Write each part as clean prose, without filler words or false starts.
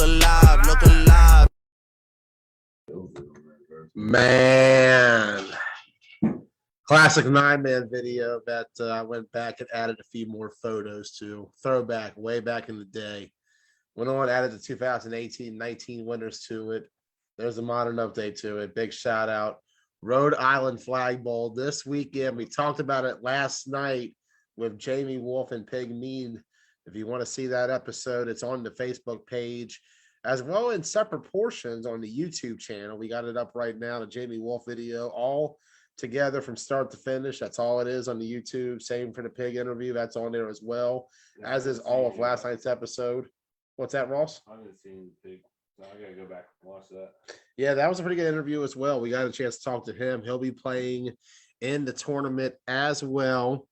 alive, look alive. Man. Classic 9-man video that I went back and added a few more photos to. Throwback, way back in the day. Went on, added the 2018-19 winners to it. There's a modern update to it. Big shout out. Rhode Island Flag Bowl this weekend. We talked about it last night with Jamie Wolf and Pig Mean. If you want to see that episode, it's on the Facebook page, as well in separate portions on the YouTube channel. We got it up right now, the Jamie Wolf video, all together from start to finish. That's all it is on the YouTube. Same for the Pig interview. That's on there as well, as is all of last night's episode. What's that, Ross? I haven't seen Pig, so I gotta go back and watch that. Yeah, that was a pretty good interview as well. We got a chance to talk to him. He'll be playing in the tournament as well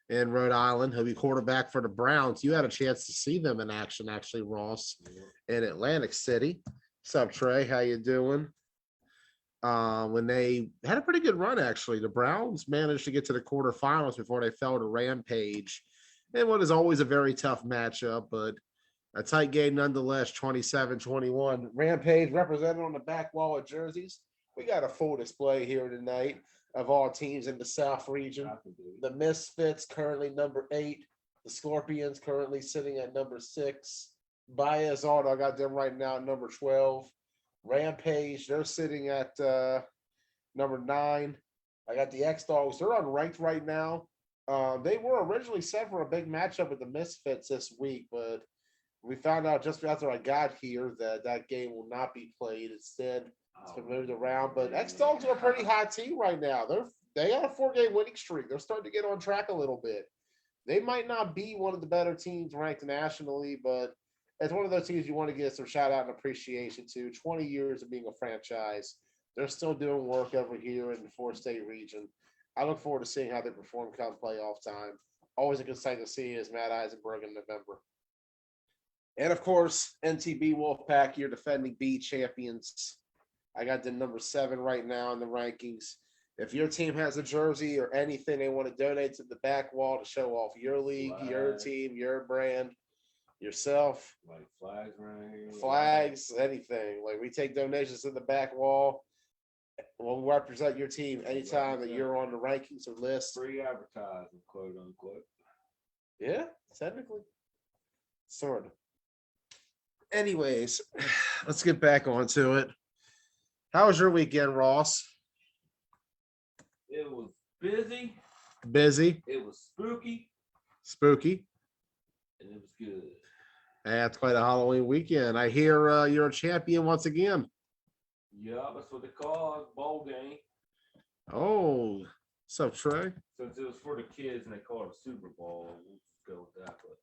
in Rhode Island. He'll be quarterback for the Browns. You had a chance to see them in action, actually, Ross, in Atlantic City. What's up, Trey? How you doing? When they had a pretty good run, actually. The Browns managed to get to the quarterfinals before they fell to Rampage. And what is always a very tough matchup, but a tight game nonetheless, 27-21. Rampage represented on the back wall of jerseys. We got a full display here tonight of all teams in the South region. The Misfits currently number 8. The Scorpions currently sitting at number 6. Baez on, I got them right now at number 12. Rampage, they're sitting at number 9. I got the X-Dogs. They're unranked right now. They were originally set for a big matchup with the Misfits this week, but we found out just after I got here that that game will not be played. Instead, it's been moved around. But X-Dogs are a pretty hot team right now. They got a 4-game winning streak. They're starting to get on track a little bit. They might not be one of the better teams ranked nationally, but it's one of those teams you want to give some shout out and appreciation to. 20 years of being a franchise. They're still doing work over here in the 4-state region. I look forward to seeing how they perform come playoff time. Always a good sight to see is Matt Eisenberg in November. And of course, NTB Wolfpack, your defending B champions. I got the number 7 right now in the rankings. If your team has a jersey or anything they want to donate to the back wall to show off your league, your team, your brand, yourself, Like flags, right? Flags, anything. Like, we take donations to the back wall. We'll represent your team anytime that you're on the rankings or list. Free advertising, quote unquote. Yeah, technically. Sort of. Anyways, let's get back onto it. How was your weekend, Ross? It was busy. Busy. It was spooky. Spooky. And it was good. That's quite a Halloween weekend. I hear you're a champion once again. Yeah, that's what they call it, bowl game. Oh, what's up, Trey? Since it was for the kids and they call it a Super Bowl, we'll just go with that. But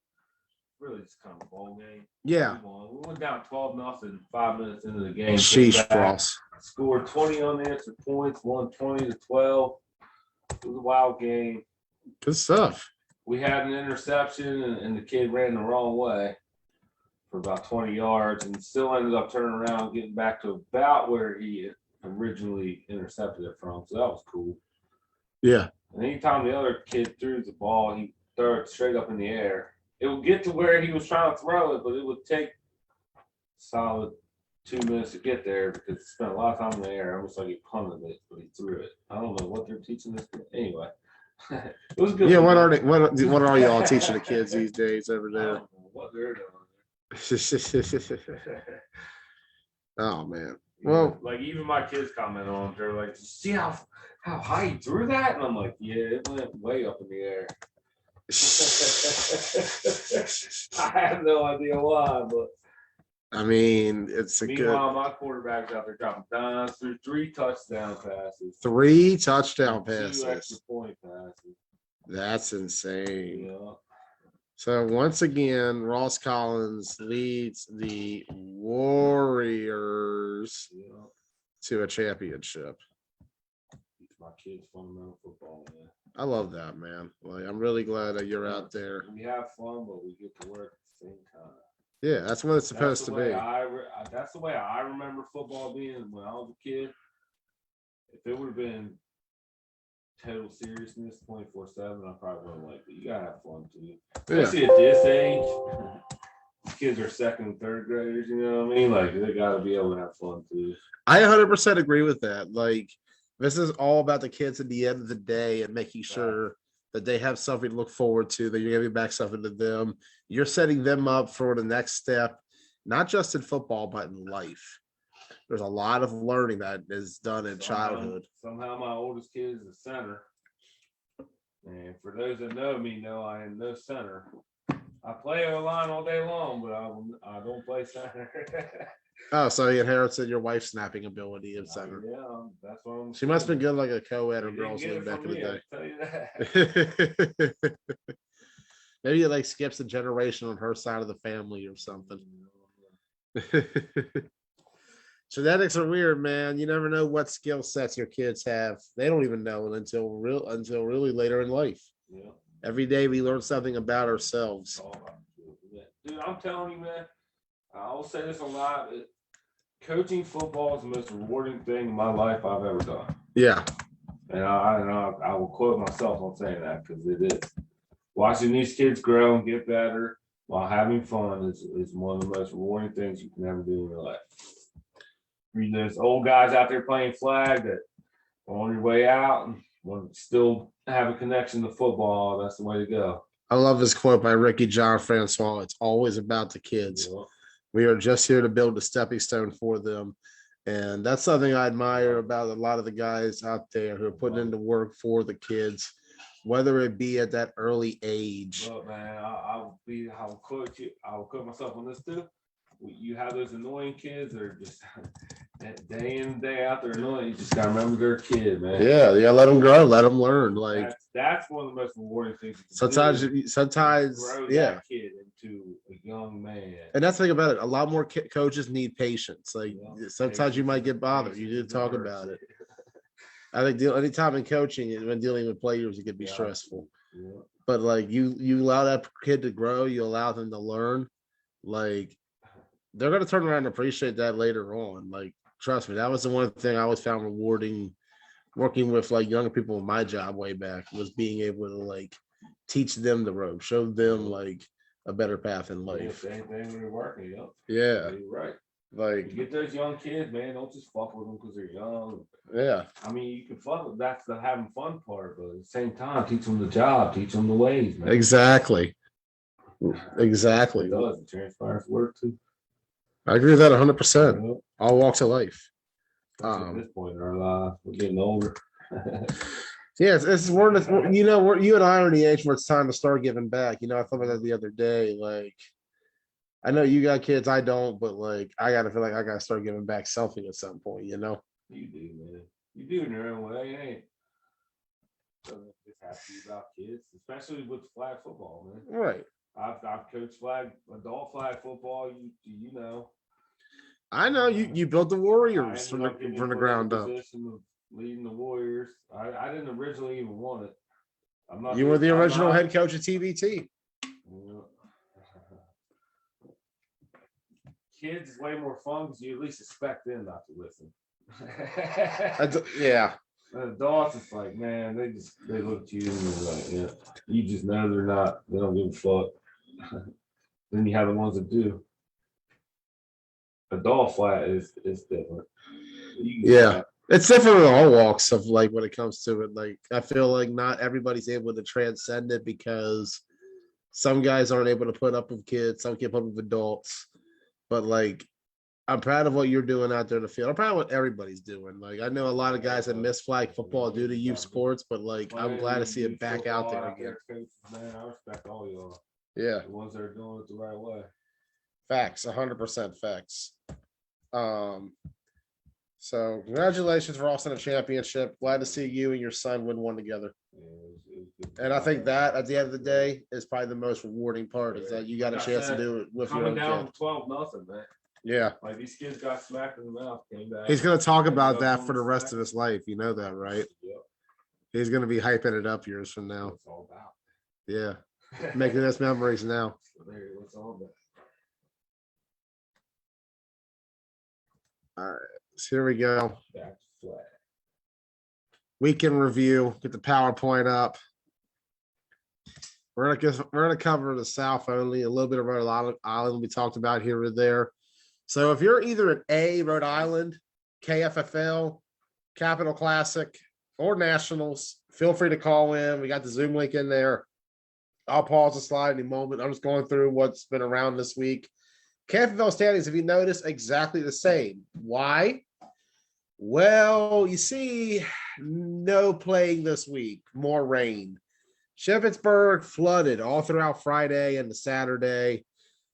really, just kind of a bowl game. Yeah. We went down 12-0 5 minutes into the game. Sheesh, Ross. Scored 20 unanswered points, won 20-12. It was a wild game. Good stuff. We had an interception, and the kid ran the wrong way for about 20 yards and still ended up turning around, getting back to about where he originally intercepted it from. So that was cool. Yeah. And anytime the other kid threw the ball, he threw it straight up in the air. It would get to where he was trying to throw it, but it would take solid 2 minutes to get there because he spent a lot of time in the air, almost like he punted it, but he threw it. I don't know what they're teaching this kid. Anyway, it was good. Yeah, what are y'all teaching the kids these days over there? I don't know what they're doing. Oh man. Well, like even my kids comment on it. They're like, see how high you threw that? And I'm like, yeah, it went way up in the air. I have no idea why, but I mean, it's a meanwhile, good. my quarterback's out there dropping dimes through 3 touchdown passes. 3 touchdown 2 passes. extra point passes. That's insane. Yeah. So once again, Ross Collins leads the Warriors to a championship. My kids' fundamental football, man. I love that, man. Like, I'm really glad that you're out there. We have fun, but we get to work at the same time. Yeah, that's what it's supposed to be. That's the way I remember football being when I was a kid. If it would have been total seriousness 24/7, I probably wouldn't like it. You gotta have fun too. Especially at this age. kids are second and third graders. You know what I mean? Like they got to be able to have fun too. I 100% agree with that. Like, this is all about the kids at the end of the day and making sure that they have something to look forward to, that you're giving back something to them. You're setting them up for the next step, not just in football, but in life. There's a lot of learning that is done in childhood. Somehow my oldest kid is a center. And for those that know me, know I am no center. I play O-line all day long, but I don't play center. Oh, so he inherited your wife's snapping ability in center. Yeah, that's what I'm She must have been good like a co-ed or You girls didn't league get back in it the from me, I tell you that. day. Maybe it like skips a generation on her side of the family or something. Genetics are weird, man. You never know what skill sets your kids have. They don't even know until really later in life. Yeah. Every day we learn something about ourselves. It's all about it. Dude, I'm telling you, man. I'll say this a lot. Coaching football is the most rewarding thing in my life I've ever done. Yeah. And I will quote myself on saying that because it is. Watching these kids grow and get better while having fun is one of the most rewarding things you can ever do in your life. There's old guys out there playing flag that are on your way out and want to still have a connection to football. That's the way to go. I love this quote by Ricky John Francois. It's always about the kids. Yeah. We are just here to build a stepping stone for them. And that's something I admire about a lot of the guys out there who are putting into work for the kids, whether it be at that early age. Look, man, I'll quote you. I will quote myself on this too. You have those annoying kids that are just day in and day out. They're annoying. You just gotta remember they're a kid, man. Yeah, let them grow, let them learn. Like that's one of the most rewarding things. Sometimes, grow yeah. that kid into a young man. And that's the thing about it. A lot more coaches need patience. Like sometimes you might get bothered. You did talk about it. I think anytime in coaching and when dealing with players, it could be stressful. Yeah. But like you allow that kid to grow, you allow them to learn. Like they're gonna turn around and appreciate that later on. Like trust me, that was the one thing I always found rewarding working with like younger people in my job way back was being able to like teach them the rope, show them like a better path in life. Same thing when you're working, Yeah. You're right. Like you get those young kids, man. Don't just fuck with them because they're young. Yeah. I mean, you can fuck with that's the having fun part, but at the same time, teach them the job, teach them the ways, man. Exactly. It does. It transpires work too. I agree with that 100%. All walks of life. At this point in our lives, we're getting older. Yeah, you and I are in the age where it's time to start giving back. I thought about that the other day. Like, I know you got kids, I don't, but like, I gotta feel like I gotta start giving back something at some point. You do, man. You do in your own way. It ain't. Doesn't just have to be about kids, especially with flag football, man. Right. I've coached adult flag football. You know. I know you built the Warriors from the ground up. Leading the Warriors. I didn't originally even want it. You were the original head coach of TBT. Kids is way more fun because you at least expect them not to listen. Yeah. Adults, it's like, man, they look at you and they're like, yeah, you just know they don't give a fuck. Then you have the ones that do. Adult flat is different. Yeah. It's different in all walks of like when it comes to it. Like I feel like not everybody's able to transcend it because some guys aren't able to put up with kids, some can't put up with adults. But like I'm proud of what you're doing out there in the field. I'm proud of what everybody's doing. Like I know a lot of guys that miss flag football due to youth sports, but like I'm glad to see it back out there again. Man, I respect all y'all. Yeah. The ones that are doing it the right way. Facts, 100% facts. So congratulations for Austin a championship. Glad to see you and your son win one together. And I think that at the end of the day is probably the most rewarding part is that you got a chance to do it with your own down kid. 12-0, man. Yeah. Like these kids got smacked in the mouth, came back. He's gonna talk about that for the rest of his life. You know that, right? Yep. He's gonna be hyping it up years from now. It's all about. Yeah. Making those memories now. What's all about. All right. So here we go. Back to flag. Weekend review. Get the PowerPoint up. we're gonna cover the South only, a little bit of Rhode Island we talked about here or there. So if you're either an A, Rhode Island, KFFL, Capital Classic, or Nationals, feel free to call in. We got the Zoom link in there. I'll pause the slide in a moment. I'm just going through what's been around this week. KFFL standings, if you notice, exactly the same. Why? Well, you see, no playing this week, more rain. Shippensburg flooded all throughout Friday and the Saturday.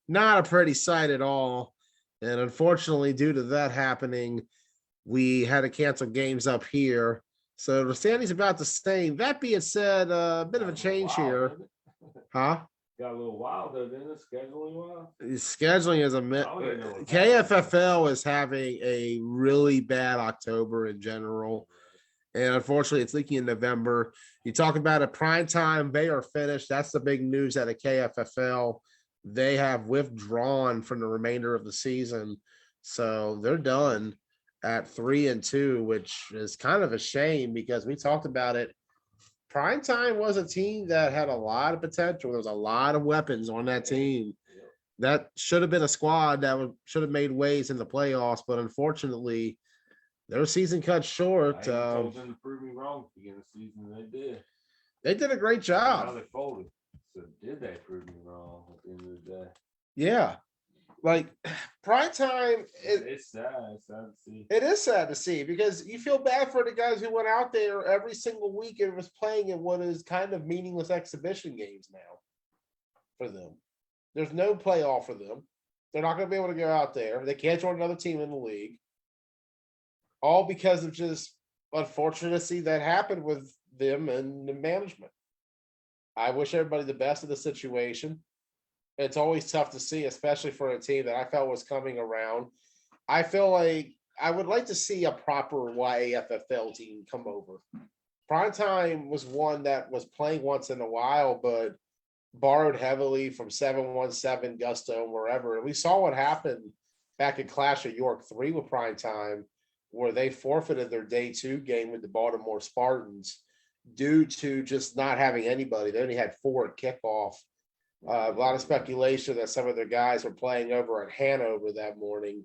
Not a pretty sight at all. And unfortunately, due to that happening, we had to cancel games up here. So the standings about the same. That being said, a bit of a change here. Huh? Got a little wild though, didn't it? Scheduling wild. Scheduling is KFFL is having a really bad October in general. And unfortunately, it's leaking in November. You talk about a prime time, they are finished. That's the big news out of KFFL. They have withdrawn from the remainder of the season. So they're done at 3-2, which is kind of a shame because we talked about it. Primetime was a team that had a lot of potential. There was a lot of weapons on that team. That should have been a squad that should have made waves in the playoffs, but unfortunately, their season cut short. I told them to prove me wrong at the beginning of the season. They did. They did a great job. Now they folded. So did they prove me wrong at the end of the day? Yeah. Like primetime, it's sad. It's sad to see. It is sad to see because you feel bad for the guys who went out there every single week and was playing in what is kind of meaningless exhibition games now for them. There's no playoff for them. They're not going to be able to go out there. They can't join another team in the league. All because of just unfortunacy that happened with them and the management. I wish everybody the best of the situation. It's always tough to see, especially for a team that I felt was coming around. I feel like I would like to see a proper YAFFL team come over. Primetime was one that was playing once in a while, but borrowed heavily from 717, Gusto, and wherever. And we saw what happened back in Clash of York 3 with Primetime, where they forfeited their day 2 game with the Baltimore Spartans due to just not having anybody. They only had 4 at kickoff. A lot of speculation that some of their guys were playing over at Hanover that morning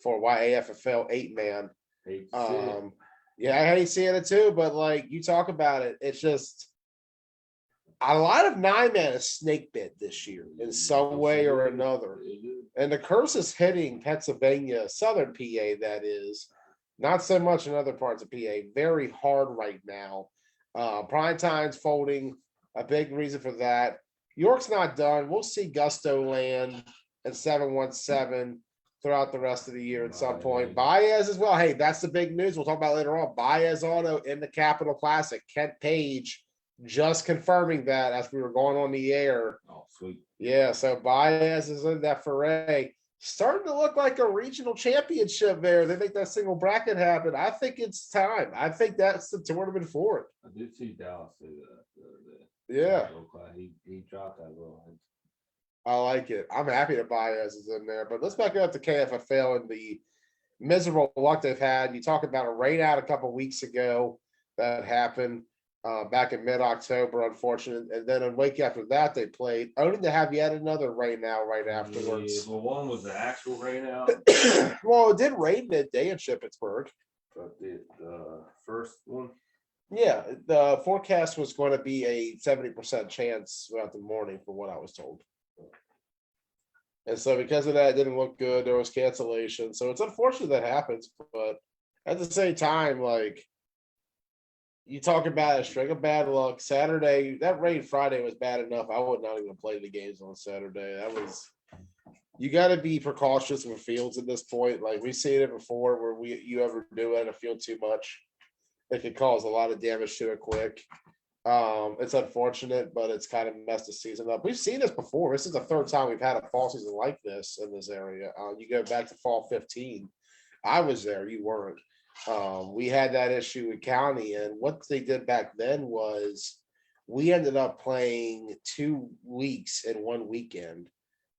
for YAFFL 8-man. Yeah, I hate seeing it too, but like you talk about it, it's just a lot of 9-man is snake bit this year in some way or another. And the curse is hitting Pennsylvania, Southern PA, that is. Not so much in other parts of PA. Very hard right now. Primetime's folding, a big reason for that. York's not done. We'll see Gusto land and 717 throughout the rest of the year at some point. Baez as well. Hey, that's the big news. We'll talk about later on. Baez Auto in the Capital Classic. Kent Page just confirming that as we were going on the air. Oh, sweet. Yeah, so Baez is in that foray. Starting to look like a regional championship there. They make that single bracket happen. I think it's time. I think that's the tournament for it. I did see Dallas say that the other day. Yeah. He dropped that little hint. I like it. I'm happy that Baez is in there. But let's back up to KFFL and the miserable luck they've had. You talk about a rain out a couple weeks ago that happened back in mid-October, unfortunate. And then a week after that, they played, only to have yet another rain out right afterwards. Yeah, well, one was the actual rain out. Well, it did rain midday in Shippensburg. But the first one? Yeah, the forecast was going to be a 70% chance throughout the morning, from what I was told. And so because of that, it didn't look good. There was cancellation. So it's unfortunate that happens. But at the same time, like, you talk about a string of bad luck. Saturday, that rain Friday was bad enough. I would not even play the games on Saturday. That was, you got to be precautious with fields at this point. Like, we've seen it before where you ever do it in a field too much. It could cause a lot of damage to it quick. It's unfortunate, but it's kind of messed the season up. We've seen this before. This is the third time we've had a fall season like this in this area. You go back to fall 15. I was there. You weren't. We had that issue with County, and what they did back then was we ended up playing 2 weeks in one weekend,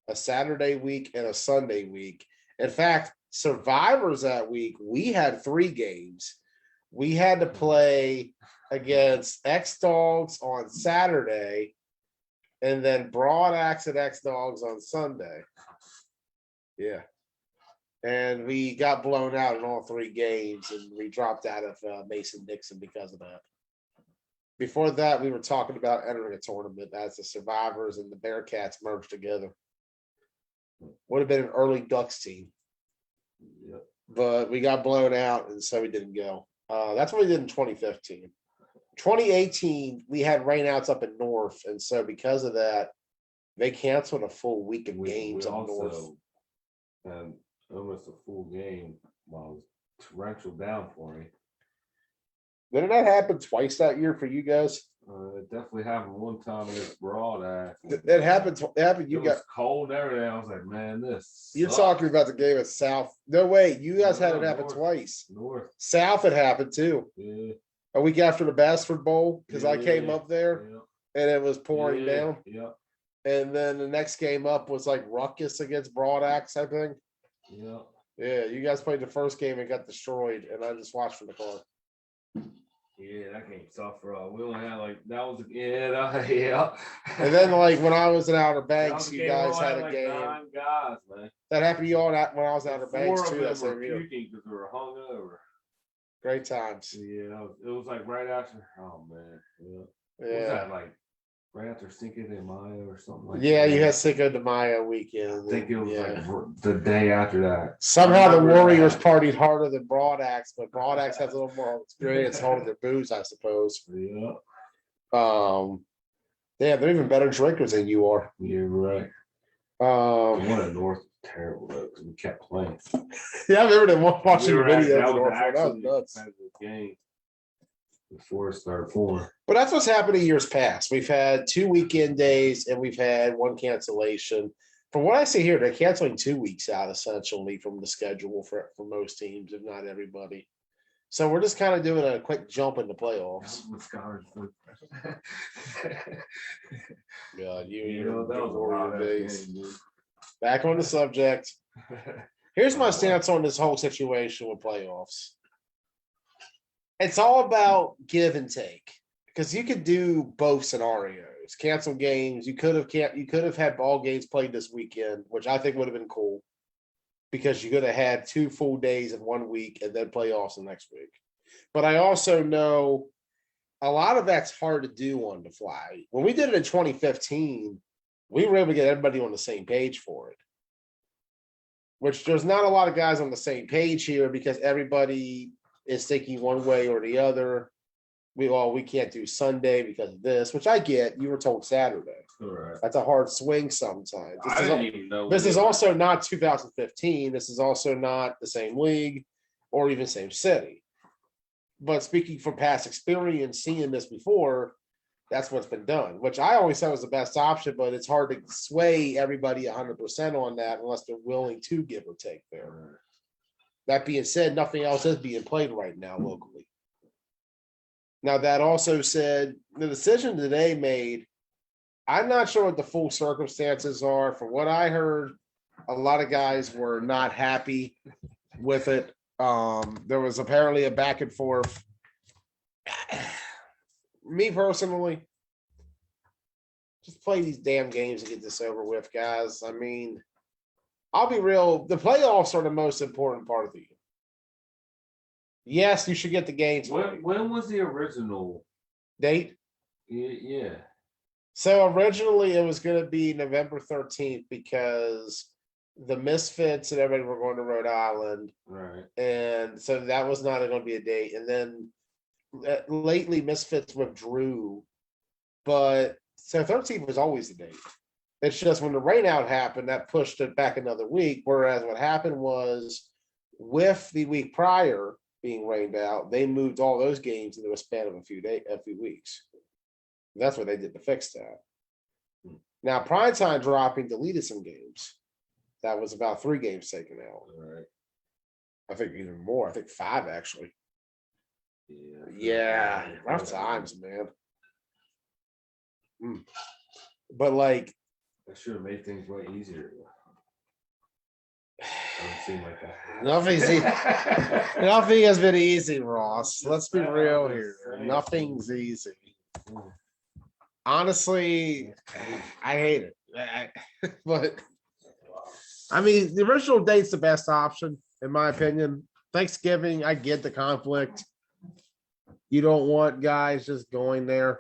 a Saturday week and a Sunday week. In fact, survivors that week, we had 3 games. We had to play against X-Dogs on Saturday, and then Broad Axe at X Dogs on Sunday. Yeah. And we got blown out in all 3 games, and we dropped out of Mason-Dixon because of that. Before that, we were talking about entering a tournament as the Survivors and the Bearcats merged together. Would have been an early Ducks team. Yep. But we got blown out, and so we didn't go. That's what we did in 2015. 2018, we had rainouts up in North, and so because of that, they canceled a full week of games up North. And almost a full game while it was torrential downpouring. Didn't that happen twice that year for you guys? It definitely happened one time against Broad Axe. It happened. It happened. You it got was cold and everything. I was like, man, this. You're sucks. talking about the game at South. No way. You guys had it happen North. twice. North. South had happened too. Yeah. A week after the Bassford Bowl, because I came up there Yeah. and it was pouring down. Yeah. And then the next game up was like Ruckus against Broad Axe, I think. Yeah. Yeah, you guys played the first game and got destroyed, and I just watched from the car. Yeah, that game tough for us. We only had yeah. And then, like when I was in Outer That Banks, was a you game guys where I had a like game 9 guys, man. that happened to you all that when I was in Outer 4 Banks of too. them That were same year. puking because we were hungover. Great times. Yeah, it was like right after. Oh man, yeah. What was Yeah, that like? Right after Cinco de Mayo or something like yeah. that. You had Cinco de Mayo I weekend. think it was yeah. like the day after that. Somehow the I remember Warriors that. partied harder than Broad Axe, but Broad Axe has a little more experience holding their booze, I suppose. Yeah, Yeah, they're even better drinkers than you are. you're right. The Um, one at North was terrible though because we kept playing. yeah, I remember them watching the We were videos. that of was Norfolk. That was actually nuts. the game before it started pouring. But that's what's happened in years past. We've had 2 weekend days and we've had 1 cancellation. From what I see here, they're canceling 2 weeks out essentially from the schedule for most teams, if not everybody. So we're just kind of doing a quick jump into playoffs. God, You know, that was a wild days. game, dude. Back on the subject. Here's my stance on this whole situation with playoffs. It's all about give and take because you could do both scenarios. Cancel games. You could have had ball games played this weekend, which I think would have been cool because you could have had 2 full days in 1 week and then playoffs the next week. But I also know a lot of that's hard to do on the fly. When we did it in 2015, we were able to get everybody on the same page for it. Which there's not a lot of guys on the same page here because everybody is thinking one way or the other. We can't do Sunday because of this, which I get. You were told Saturday. Right. That's a hard swing sometimes. I didn't even know. This is also not 2015. This is also not the same league or even same city. But speaking from past experience, seeing this before, that's what's been done, which I always thought was the best option, but it's hard to sway everybody 100% on that unless they're willing to give or take there. That being said, nothing else is being played right now locally. Now, that also said, the decision today made, I'm not sure what the full circumstances are. From what I heard, a lot of guys were not happy with it. There was apparently a back and forth. Me personally, just play these damn games and get this over with, guys. I mean, I'll be real. The playoffs are the most important part of the year. Yes, you should get the games. When was the original date? Yeah. So originally it was going to be November 13th because the Misfits and everybody were going to Rhode Island. Right. And so that was not going to be a date. And then lately Misfits withdrew. But so 13th was always the date. It's just when the rainout happened, that pushed it back another week. Whereas what happened was with the week prior being rained out, they moved all those games into a span of a few weeks. That's what they did to fix that. Now, primetime dropping deleted some games. That was about 3 games taken out. Right. I think even more. I think 5 actually. Yeah. Rough times, man. But like, that should have made things way easier. Doesn't seem like that. nothing has been easy, Ross. Let's be real here. Nothing's easy. Honestly, I hate it. But I mean, the original date's the best option, in my opinion. Thanksgiving, I get the conflict. You don't want guys just going there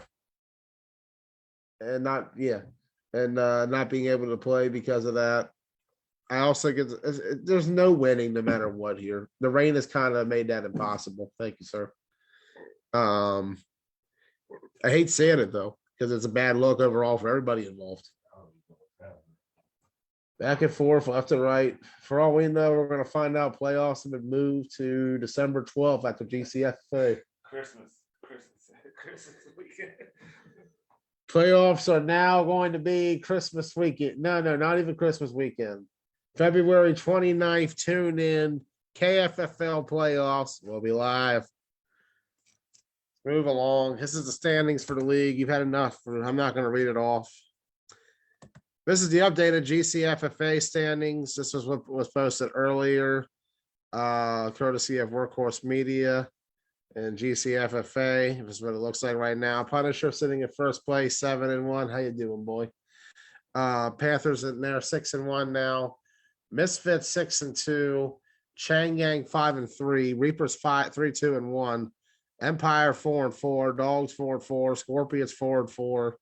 and not being able to play because of that. I also get there's no winning no matter what here. The rain has kind of made that impossible. Thank you, sir. Um, I hate saying it though because it's a bad look overall for everybody involved. Back and forth, left and right. For all we know, we're going to find out playoffs have been moved to December 12th after GCFA. Christmas weekend. Playoffs are now going to be Christmas weekend. No, not even Christmas weekend. February 29th, tune in. KFFL playoffs. We'll be live. Move along. This is the standings for the league. You've had enough. I'm not going to read it off. This is the updated GCFFA standings. This was what was posted earlier, courtesy of Workhorse Media and GCFFA. This is what it looks like right now. Punisher sitting in first place, 7-1. How you doing, boy? Panthers in there, 6-1 now. Misfits 6-2. Chang 5-3. Reapers 3-2-1. Empire 4-4. Dogs 4-4. Scorpions 4-4.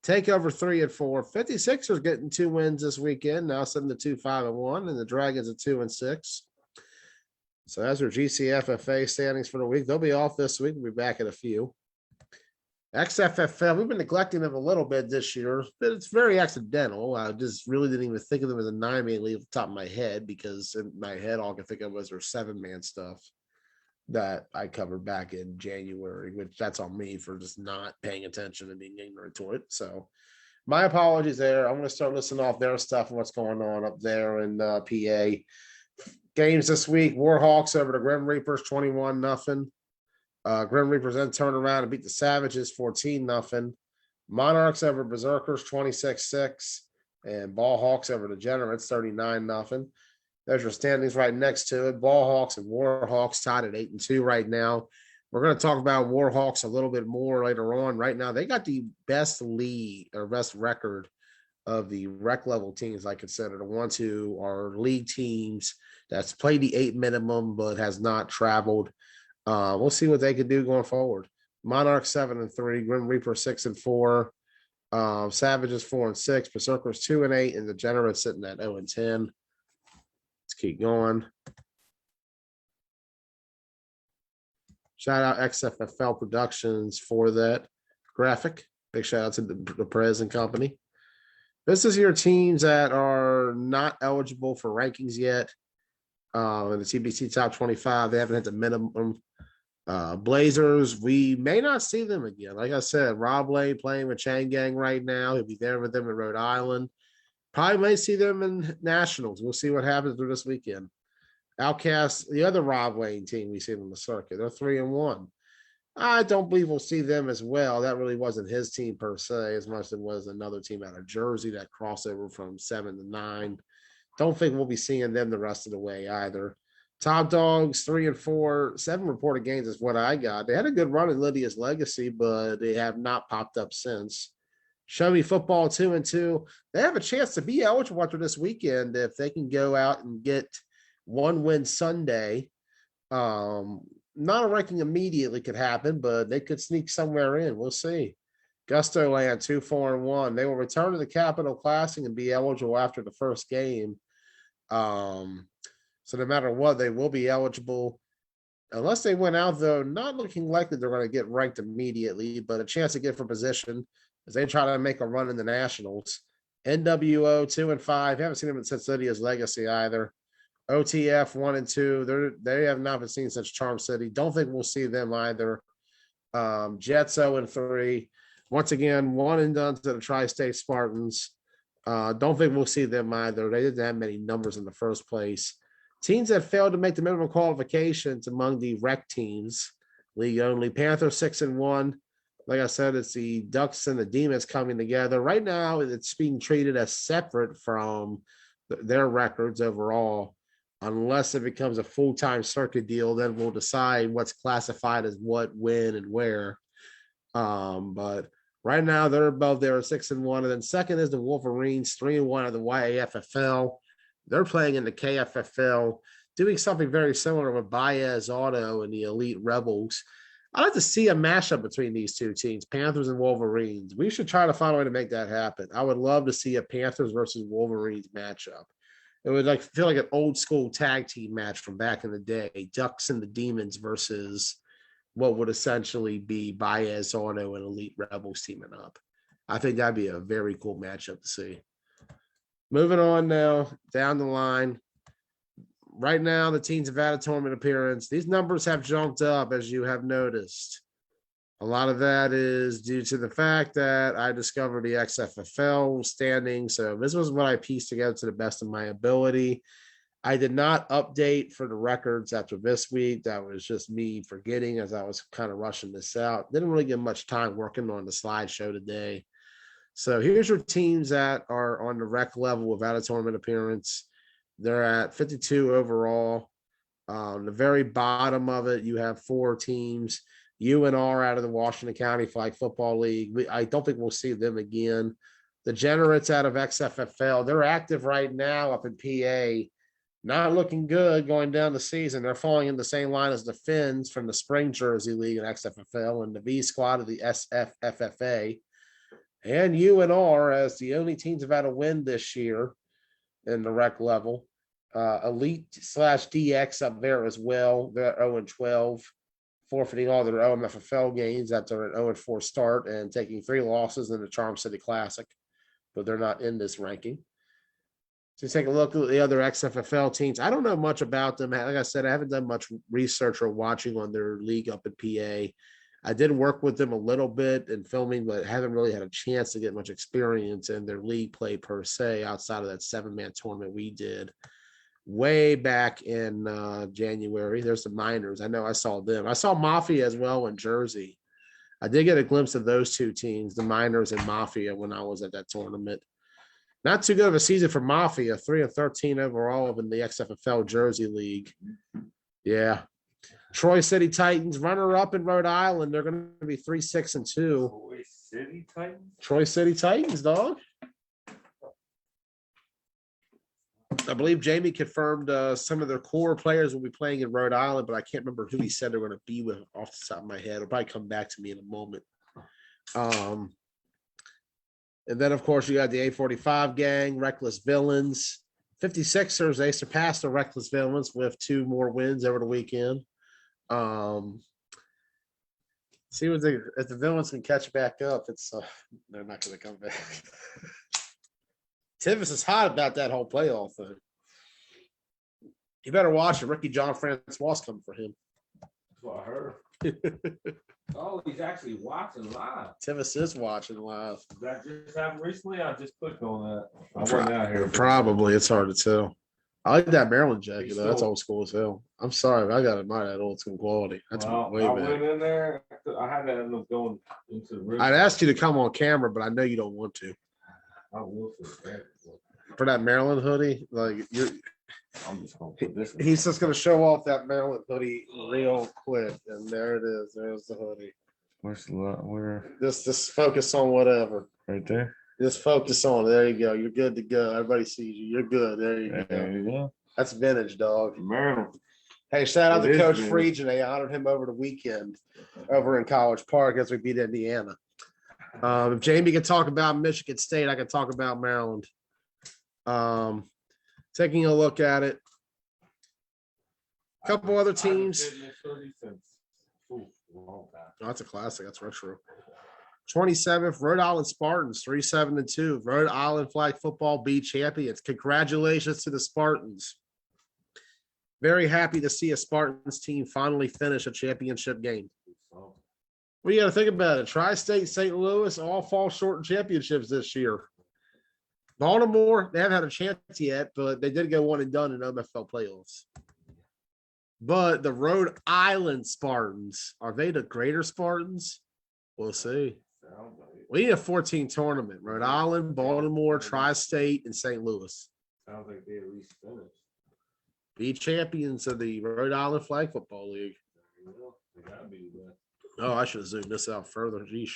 Takeover 3-4. 56ers getting 2 wins this weekend. Now sitting to 2-5-1, and the Dragons at 2-6. So that's our GCFFA standings for the week. They'll be off this week. We'll be back in a few. XFFL, we've been neglecting them a little bit this year, but it's very accidental. I just really didn't even think of them as a 9-man league off the top of my head because in my head, all I could think of was their 7-man stuff that I covered back in January, which that's on me for just not paying attention and being ignorant to it. So my apologies there. I'm going to start listening off their stuff and what's going on up there in PA. Games this week, Warhawks over the Grim Reapers, 21-0. Grim Reapers then turn around and beat the Savages, 14-0. Monarchs over Berserkers, 26-6. And Ball Hawks over Degenerates, 39-0. There's your standings right next to it. Ball Hawks and Warhawks tied at 8-2 right now. We're going to talk about Warhawks a little bit more later on. Right now, they got the best league or best record of the rec level teams, I consider the ones who are league teams that's played the 8 minimum but has not traveled. We'll see what they can do going forward. Monarchs 7-3, Grim Reaper 6-4, Savages 4-6, Berserkers 2-8, and Degenerates sitting at 0-10. Let's keep going. Shout out XFFL Productions for that graphic. Big shout out to the Prez and company. This is your teams that are not eligible for rankings yet. In the TBC top 25, they haven't hit the minimum. Blazers, we may not see them again. Like I said, Rob Lay playing with Chang Gang right now. He'll be there with them in Rhode Island. Probably may see them in Nationals. We'll see what happens through this weekend. Outcast, the other Rob Wayne team we see on the circuit, they're 3-1. I don't believe we'll see them as well. That really wasn't his team per se, as much as it was another team out of Jersey that crossover from 7 to 9. Don't think we'll be seeing them the rest of the way either. Top Dogs 3-4, 7 reported games is what I got. They had a good run in Lydia's Legacy, but they have not popped up since. Show Me Football 2-2. They have a chance to be eligible after this weekend if they can go out and get 1 win Sunday. Not a ranking immediately could happen, but they could sneak somewhere in. We'll see. Gusto Land 2-4-1. They will return to the Capital Classic and be eligible after the first game. So no matter what, they will be eligible. Unless they went out, though, not looking likely they're going to get ranked immediately, but a chance to get for position as they try to make a run in the Nationals. NWO 2-5. Haven't seen them since Lydia's Legacy either. OTF 1-2. They have not been seen since Charm City. Don't think we'll see them either. Jets 0-3. Once again, 1-done to the Tri-State Spartans. Don't think we'll see them either. They didn't have many numbers in the first place. Teams that failed to make the minimum qualifications among the rec teams, league only. Panthers 6-1. Like I said, it's the Ducks and the Demons coming together. Right now, it's being treated as separate from their records overall. Unless it becomes a full-time circuit deal, then we'll decide what's classified as what, when, and where. But Right now, they're above there, 6-1. And then second is the Wolverines, 3-1 of the YAFFL. They're playing in the KFFL, doing something very similar with Baez Auto and the Elite Rebels. I'd like to see a mashup between these two teams, Panthers and Wolverines. We should try to find a way to make that happen. I would love to see a Panthers versus Wolverines matchup. It would feel like an old school tag team match from back in the day, Ducks and the Demons versus what would essentially be Baez Auto and Elite Rebels teaming up. I think that'd be a very cool matchup to see. Moving on now, down the line. Right now, the teams have had a tournament appearance. These numbers have jumped up, as you have noticed. A lot of that is due to the fact that I discovered the XFFL standing. So this was what I pieced together to the best of my ability. I did not update for the records after this week. That was just me forgetting as I was kind of rushing this out. Didn't really get much time working on the slideshow today. So here's your teams that are on the rec level without a tournament appearance. They're at 52 overall. The very bottom of it, you have 4 teams. UNR out of the Washington County Flag Football League. I don't think we'll see them again. The Generates out of XFFL. They're active right now up in PA. Not looking good going down the season. They're falling in the same line as the Finns from the Spring Jersey League in XFFL and the V Squad of the SFFFA. And UNR as the only teams have had a win this year in the rec level. Elite/DX up there as well. They're 0-12, forfeiting all their OMFFL games after an 0-4 start and taking 3 losses in the Charm City Classic, but they're not in this ranking. So take a look at the other XFFL teams. I don't know much about them. Like I said, I haven't done much research or watching on their league up in PA. I did work with them a little bit in filming, but haven't really had a chance to get much experience in their league play per se outside of that 7-man tournament we did way back in January. There's the Miners. I know I saw them. I saw Mafia as well in Jersey. I did get a glimpse of those two teams, the Miners and Mafia, when I was at that tournament. Not too good of a season for Mafia, 3-13 overall in the XFFL Jersey League. Yeah. Troy City Titans, runner-up in Rhode Island. They're going to be 3-6-2. Troy City Titans? Troy City Titans, dog. I believe Jamie confirmed some of their core players will be playing in Rhode Island, but I can't remember who he said they're going to be with off the top of my head. It'll probably come back to me in a moment. And then, of course, you got the A45 gang, Reckless Villains. 56ers, they surpassed the Reckless Villains with 2 more wins over the weekend. See what if the Villains can catch back up, they're not going to come back. Tivis is hot about that whole playoff thing. You better watch it. Ricky John Francois coming for him. That's what I heard. Oh, he's actually watching live. Tivis is watching live. Did that just happen recently? I just clicked on that. I wasn't out here. Probably. It's hard to tell. I like that Maryland jacket, though. That's old school as hell. I'm sorry, but I got to admire that old school quality. That's way I better. went in there. I had to end up going into the room. I'd ask you to come on camera, but I know you don't want to. I will For that Maryland hoodie, like I'm just gonna put this. He's just gonna show off that Maryland hoodie real quick, and there it is. There's the hoodie. Where's the lot? Where? Just focus on whatever. Right there. Just focus on it. There you go. You're good to go. Everybody sees you. You're good. There you go. There you go. That's vintage, dog. Maryland. Hey, shout out It to is Coach vintage. Friedgen. They honored him over the weekend over in College Park as we beat Indiana. If Jamie can talk about Michigan State, I can talk about Maryland. Taking a look at it. A couple other teams. Oh, that's a classic. That's retro. 27th, Rhode Island Spartans, 3-7-2. Rhode Island Flag Football B champions. Congratulations to the Spartans. Very happy to see a Spartans team finally finish a championship game. Well, you got to think about it. Tri-State, St. Louis all fall short in championships this year. Baltimore, they haven't had a chance yet, but they did go 1-done in MFL playoffs. But the Rhode Island Spartans, are they the greater Spartans? We'll see. We need a 14 tournament. Rhode Island, Baltimore, Tri-State, and St. Louis. Sounds like they at least finished. Be champions of the Rhode Island Flag Football League. They gotta be there. Oh, I should have zoomed this out further. Geesh.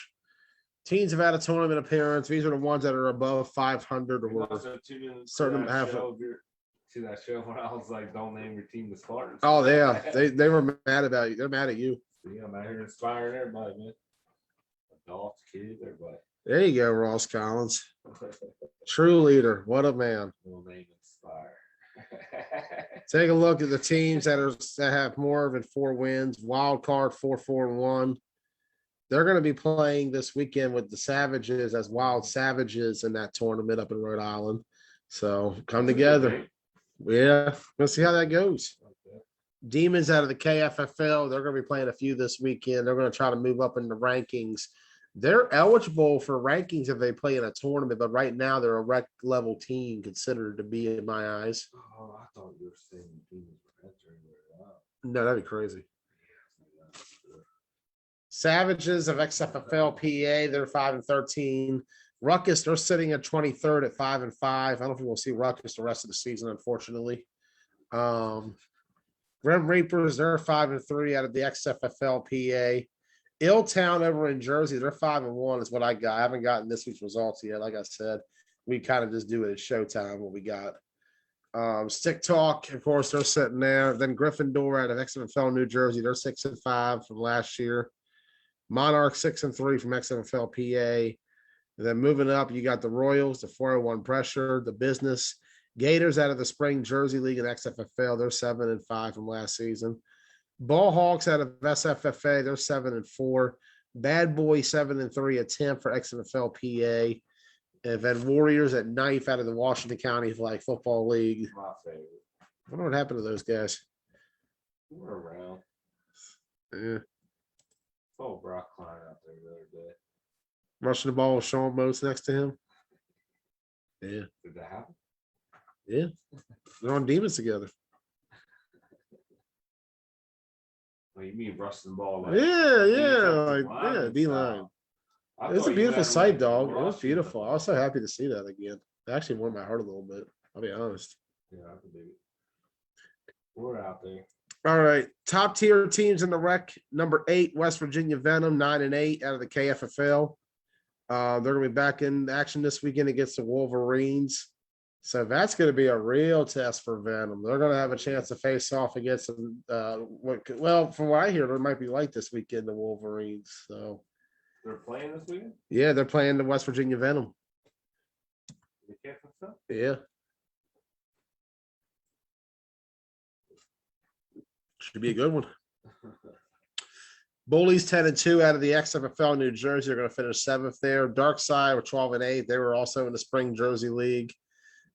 Teams have had a tournament appearance. These are the ones that are above 500 You or also tuned in certain to half. that show when I was like, "Don't name your team the Spartans." Oh yeah, they were mad about you. They're mad at you. See, I'm out here inspiring everybody, man. Adults, kids, everybody. There you go, Ross Collins. True leader. What a man. Will name inspire. Take a look at the teams that have more than 4 wins. Wild card 4-4-1. They're going to be playing this weekend with the Savages as Wild Savages in that tournament up in Rhode Island. So come together. Yeah, let's see how that goes. Okay. Demons out of the KFFL, they're going to be playing a few this weekend. They're going to try to move up in the rankings. They're eligible for rankings if they play in a tournament, but right now they're a rec level team considered to be in my eyes. Oh, I thought you were saying Demons were entering there. No, that'd be crazy. Savages of XFFL PA, they're 5-13. Ruckus, they're sitting at 23rd at 5-5. I don't think we'll see Ruckus the rest of the season, unfortunately. Grim Reapers, they're 5-3 out of the XFFL PA. Illtown over in Jersey, they're 5-1 is what I got. I haven't gotten this week's results yet. Like I said, we kind of just do it at showtime what we got. Stick Talk, of course, they're sitting there. Then Gryffindor out of XFL New Jersey, they're 6-5 from last year. Monarch 6-3 from XFL PA. And then moving up, you got the Royals, the 401 Pressure, the Business. Gators out of the Spring Jersey League and XFFL, they're 7-5 from last season. Ball Hawks out of SFFA, they're 7-4. Bad Boy 7-3 attempt for XFL PA. And then Warriors at 9th out of the Washington County Flag Football League. My favorite. I wonder what happened to those guys. We're around. Yeah. Oh, Brock Klein out there the other day. Rushing the ball with Sean Moats next to him. Yeah. Did that happen? Yeah. They're on Demons together. Oh, you mean rushing the ball? Like, D-line. It was a beautiful sight, dog. It was beautiful. I was so happy to see that again. It actually warmed my heart a little bit. I'll be honest. Yeah, I can dig it. We're out there. All right. Top tier teams in the rec. Number 8, West Virginia Venom, 9-8 out of the KFFL. They're going to be back in action this weekend against the Wolverines. So that's going to be a real test for Venom. They're going to have a chance to face off against them. Well, from what I hear, there might be light this weekend, the Wolverines. So they're playing this weekend? Yeah, they're playing the West Virginia Venom. Yeah. Should be a good one. Bullies 10-2 out of the XFFL New Jersey. They're going to finish 7th there. Dark Side were 12-8. They were also in the Spring Jersey League.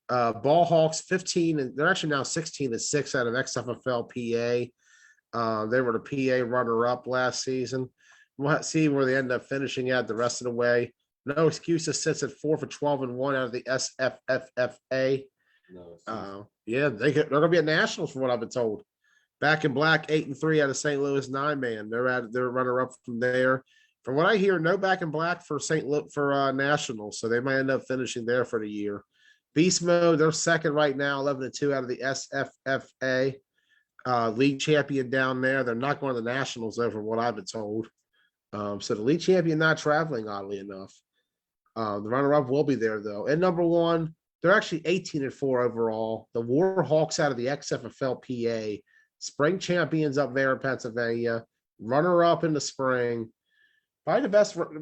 Ball Hawks 15, and they're actually now 16-6 out of XFFL PA. They were the PA runner-up last season. We'll see where they end up finishing at the rest of the way. No Excuses sits at 4-12-1 out of the SFFFA. Yeah, they're going to be at Nationals from what I've been told. Back in Black 8-3 out of St. Louis 9-man. They're runner-up from there. From what I hear, no Back in Black for Nationals, so they might end up finishing there for the year. Beast Mode, they're second right now, 11-2 out of the SFFA. League champion down there. They're not going to the Nationals, though, from what I've been told. So the league champion not traveling, oddly enough. The runner-up will be there, though. And number 1, they're actually 18-4 overall. The Warhawks out of the XFFL PA. Spring champions up there in Pennsylvania. Runner-up in the spring. Probably the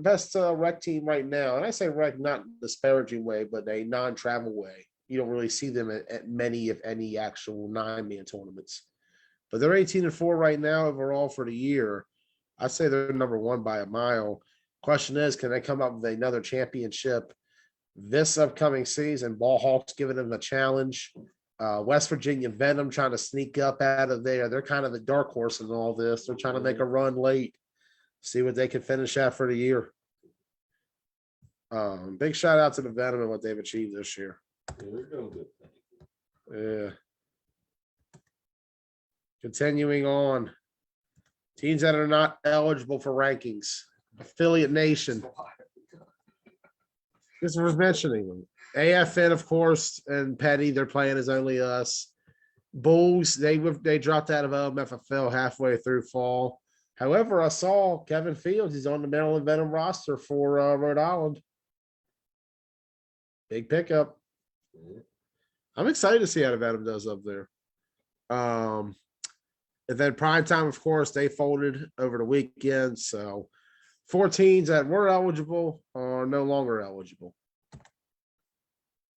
best rec team right now. And I say rec not in a disparaging way, but a non-travel way. You don't really see them at many, if any, actual 9-man tournaments. But they're 18-4 right now overall for the year. I'd say they're number 1 by a mile. Question is, can they come up with another championship this upcoming season? Ball Hawks giving them a challenge. West Virginia Venom trying to sneak up out of there. They're kind of the dark horse in all this. They're trying to make a run late. See what they can finish out for the year. Big shout out to the Venom and what they've achieved this year. Yeah, they're doing good. Yeah. Continuing on. Teams that are not eligible for rankings. Affiliate Nation. This was mentioning them. AFN, of course, and Petty, they're playing as only us. Bulls, they dropped out of OMFFL halfway through fall. However, I saw Kevin Fields. He's on the Maryland Venom roster for Rhode Island. Big pickup. I'm excited to see how the Venom does up there. And then prime time, of course, they folded over the weekend. So 14s that were eligible are no longer eligible.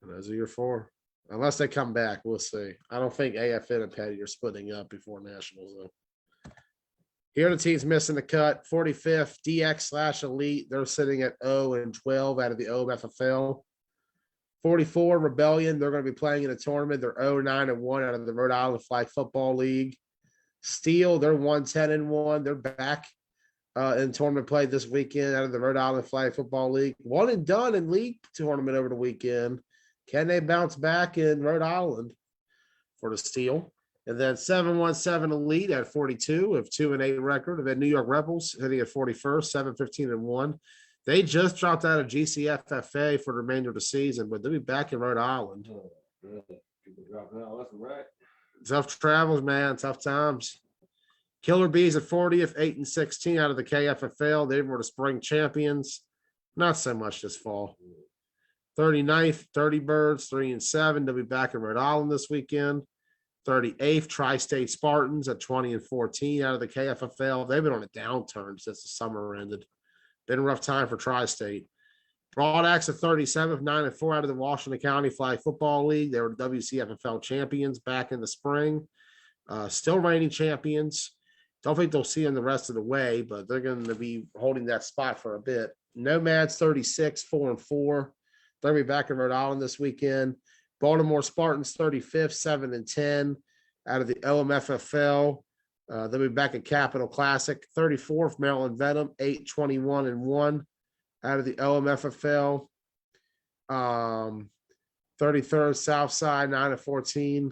And those are your 4. Unless they come back, we'll see. I don't think AFN and Petty are splitting up before Nationals, though. Here are the teams missing the cut. 45th, DX/Elite. They're sitting at 0-12 out of the OMFFL. 44, Rebellion. They're going to be playing in a tournament. They're 0-9-1 out of the Rhode Island Flag Football League. Steel, they're 1-10-1. They're back in tournament play this weekend out of the Rhode Island Flag Football League. 1 and done in league tournament over the weekend. Can they bounce back in Rhode Island for the Steel? And then 7-1-7 Elite at 42 of 2-8 record. And then New York Rebels hitting at 41st, 7-15-1. They just dropped out of GCFFA for the remainder of the season, but they'll be back in Rhode Island. People dropping out left and right. Tough travels, man. Tough times. Killer Bees at 40th, 8-16 out of the KFFL. They were the spring champions. Not so much this fall. 39th, 30 Birds, 3-7. They'll be back in Rhode Island this weekend. 38th, Tri-State Spartans at 20-14 out of the KFFL. They've been on a downturn since the summer ended. Been a rough time for Tri-State. Broad Axe at 37th, 9-4 out of the Washington County Flag Football League. They were WCFFL champions back in the spring. Still reigning champions. Don't think they'll see them the rest of the way, but they're going to be holding that spot for a bit. Nomads 36, 4-4. They'll be back in Rhode Island this weekend. Baltimore Spartans 35th, 7-10 out of the OMFFL. They'll be back at Capital Classic. 34th, Maryland Venom, 8-21-1 out of the OMFFL. 33rd, Southside, 9-14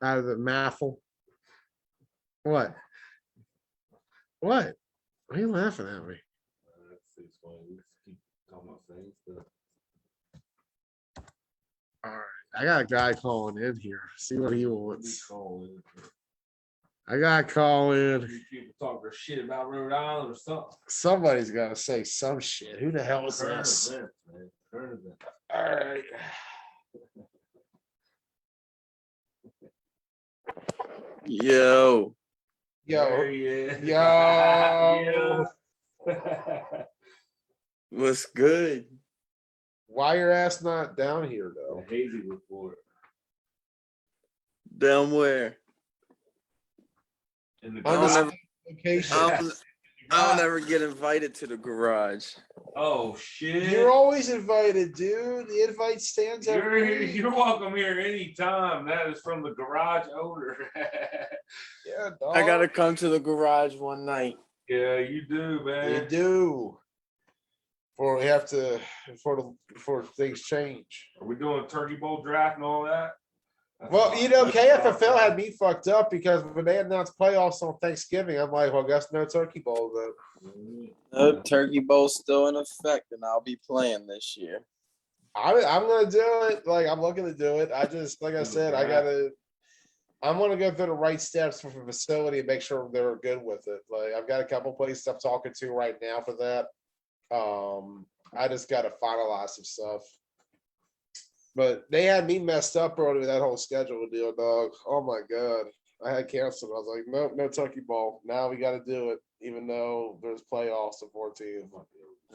out of the MAFL. What? What? Why are you laughing at me? It's funny. We just keep talking about things. All right. I got a guy calling in here. See what he wants. I got to call in. People talk their shit about Rhode Island or something. Somebody's got to say some shit. Who the hell is this? All right. Yo. Yo. Yo. What's good? Why your ass not down here, though? The Hazy report. Down where? In the I don't garage. ever, Location. I don't ever get invited to the garage. Oh shit! You're always invited, dude. The invite stands every week. You're welcome here anytime. That is from the garage owner. Yeah, dog. I gotta come to the garage one night. Yeah, you do, man. You do. For we have to before things change. Are we doing a turkey bowl draft and all that? Well, you know, KFFL had me fucked up because when they announced playoffs on Thanksgiving, I'm like, well, I guess no turkey bowl though. The turkey bowl's still in effect, and I'll be playing this year. I'm gonna do it. Like I'm looking to do it. I just like I said, I'm gonna go through the right steps for the facility and make sure they're good with it. Like I've got a couple places I'm talking to right now for that. I just gotta finalize some stuff. But they had me messed up early with that whole schedule deal, dog. Oh my god. I had canceled. I was like, nope, no turkey ball. Now we gotta do it, even though there's playoffs at 14.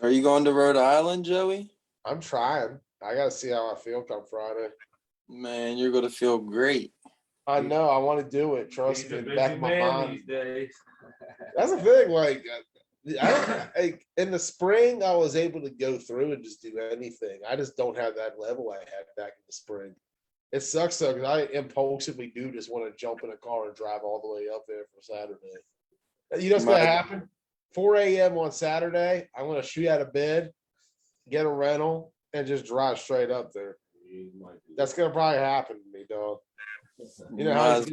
Are you going to Rhode Island, Joey? I'm trying. I gotta see how I feel come Friday. Man, you're gonna feel great. I know. I want to do it. Trust me. Back in my mind. These days. That's the thing. Like, like in the spring, I was able to go through and just do anything. I just don't have that level I had back in the spring. It sucks though because I impulsively do just want to jump in a car and drive all the way up there for Saturday. You know what's gonna happen? 4 a.m. on Saturday, I'm gonna shoot out of bed, get a rental, and just drive straight up there. That's gonna probably happen to me, dog. You know how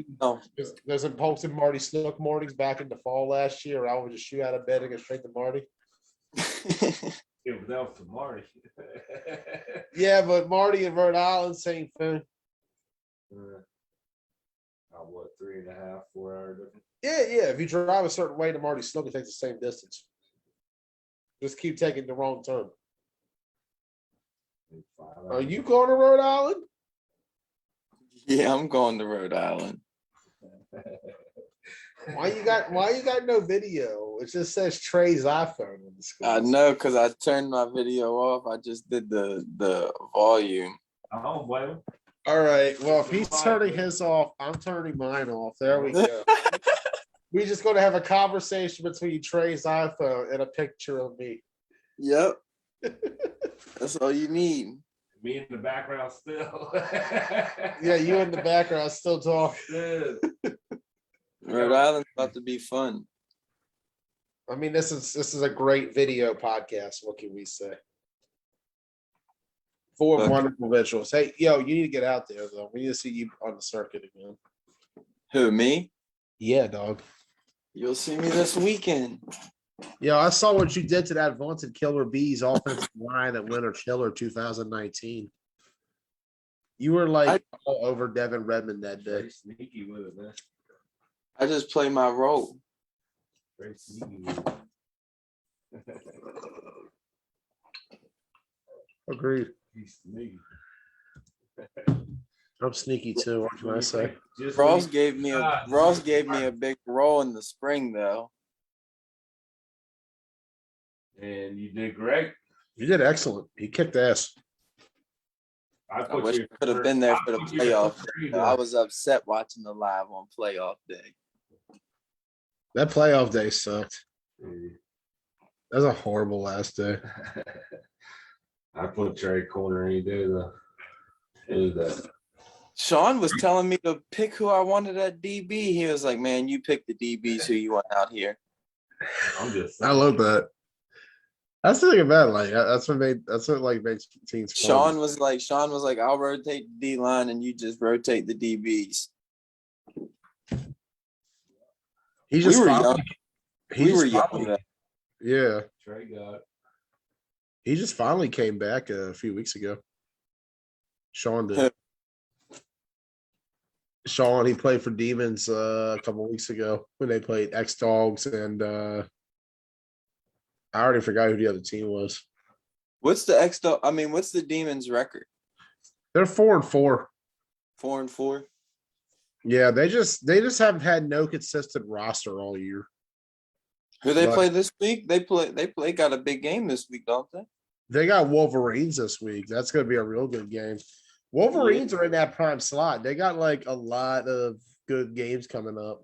there's impulsive Marty Snook mornings back in the fall last year. I would just shoot out of bed and get straight to Marty. Yeah, but that was to Marty. Yeah, but Marty and Rhode Island, same thing. What, 3.5, 4 hour difference? Yeah. If you drive a certain way, to Marty still can take the same distance. Just keep taking the wrong turn. Are you going to Rhode Island? Yeah, I'm going to Rhode Island. Why you got no video? It just says Trey's iPhone on the screen. I know, because I turned my video off. I just did the volume. I don't blame him. All right. Well, if he's turning his off, I'm turning mine off. There we go. We're just going to have a conversation between Trey's iPhone and a picture of me. Yep. That's all you need. Me in the background still. Yeah, you in the background still talking. Yeah. Rhode Island's about to be fun. I mean, this is a great video podcast. What can we say? Four wonderful visuals. Hey, yo, you need to get out there though. We need to see you on the circuit again. Who, me? Yeah, dog. You'll see me this weekend. Yeah, I saw what you did to that vaunted Killer Bees offensive line at Winter Chiller 2019. You were like all over Devin Redmond that day. Very sneaky with it, man. I just play my role. Very sneaky with it. Agreed. He's sneaky. I'm sneaky too. What can I say? Ross gave me a big role in the spring though. And you did great. You did excellent. You kicked ass. I wish I could have been there for the playoff. I was upset watching the live on playoff day. That playoff day sucked. Yeah. That was a horrible last day. I put Trey corner and he did that. Sean was telling me to pick who I wanted at DB. He was like, "Man, you pick the DBs who you want out here." I'm just I love that. That's the thing about it. Like that's what like makes teams fun. Sean was like, "I'll rotate the D line and you just rotate the DBs." He just we were finally, young. We were young then. Yeah. Trey got it. He just finally came back a few weeks ago. Sean did. Sean, he played for Demons a couple weeks ago when they played X Dogs, and I already forgot who the other team was. What's the Demons record? They're 4-4. 4-4. Yeah, they just haven't had no consistent roster all year. Who they play this week? They got a big game this week, don't they? They got Wolverines this week. That's going to be a real good game. Wolverines are in that prime slot. They got like a lot of good games coming up.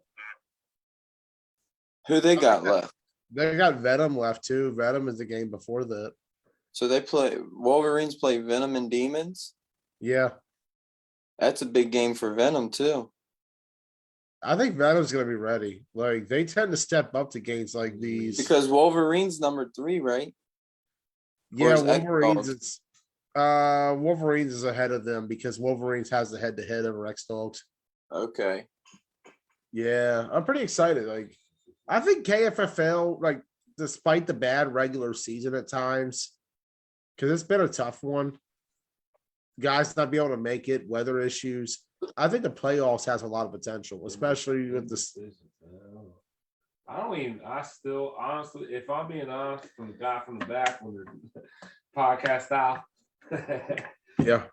Who they got left? They got Venom left too. Venom is the game before that. So Wolverines play Venom and Demons? Yeah. That's a big game for Venom too. I think Venom's going to be ready. Like they tend to step up to games like these. Because Wolverines number 3, right? Yeah, Wolverines is ahead of them because Wolverines has the head-to-head over X Dogs. Okay. Yeah, I'm pretty excited. Like, I think KFFL, like, despite the bad regular season at times, because it's been a tough one, guys not be able to make it, weather issues. I think the playoffs has a lot of potential, especially with this. I still, honestly, if I'm being honest, from the guy from the back when the podcast style, yeah,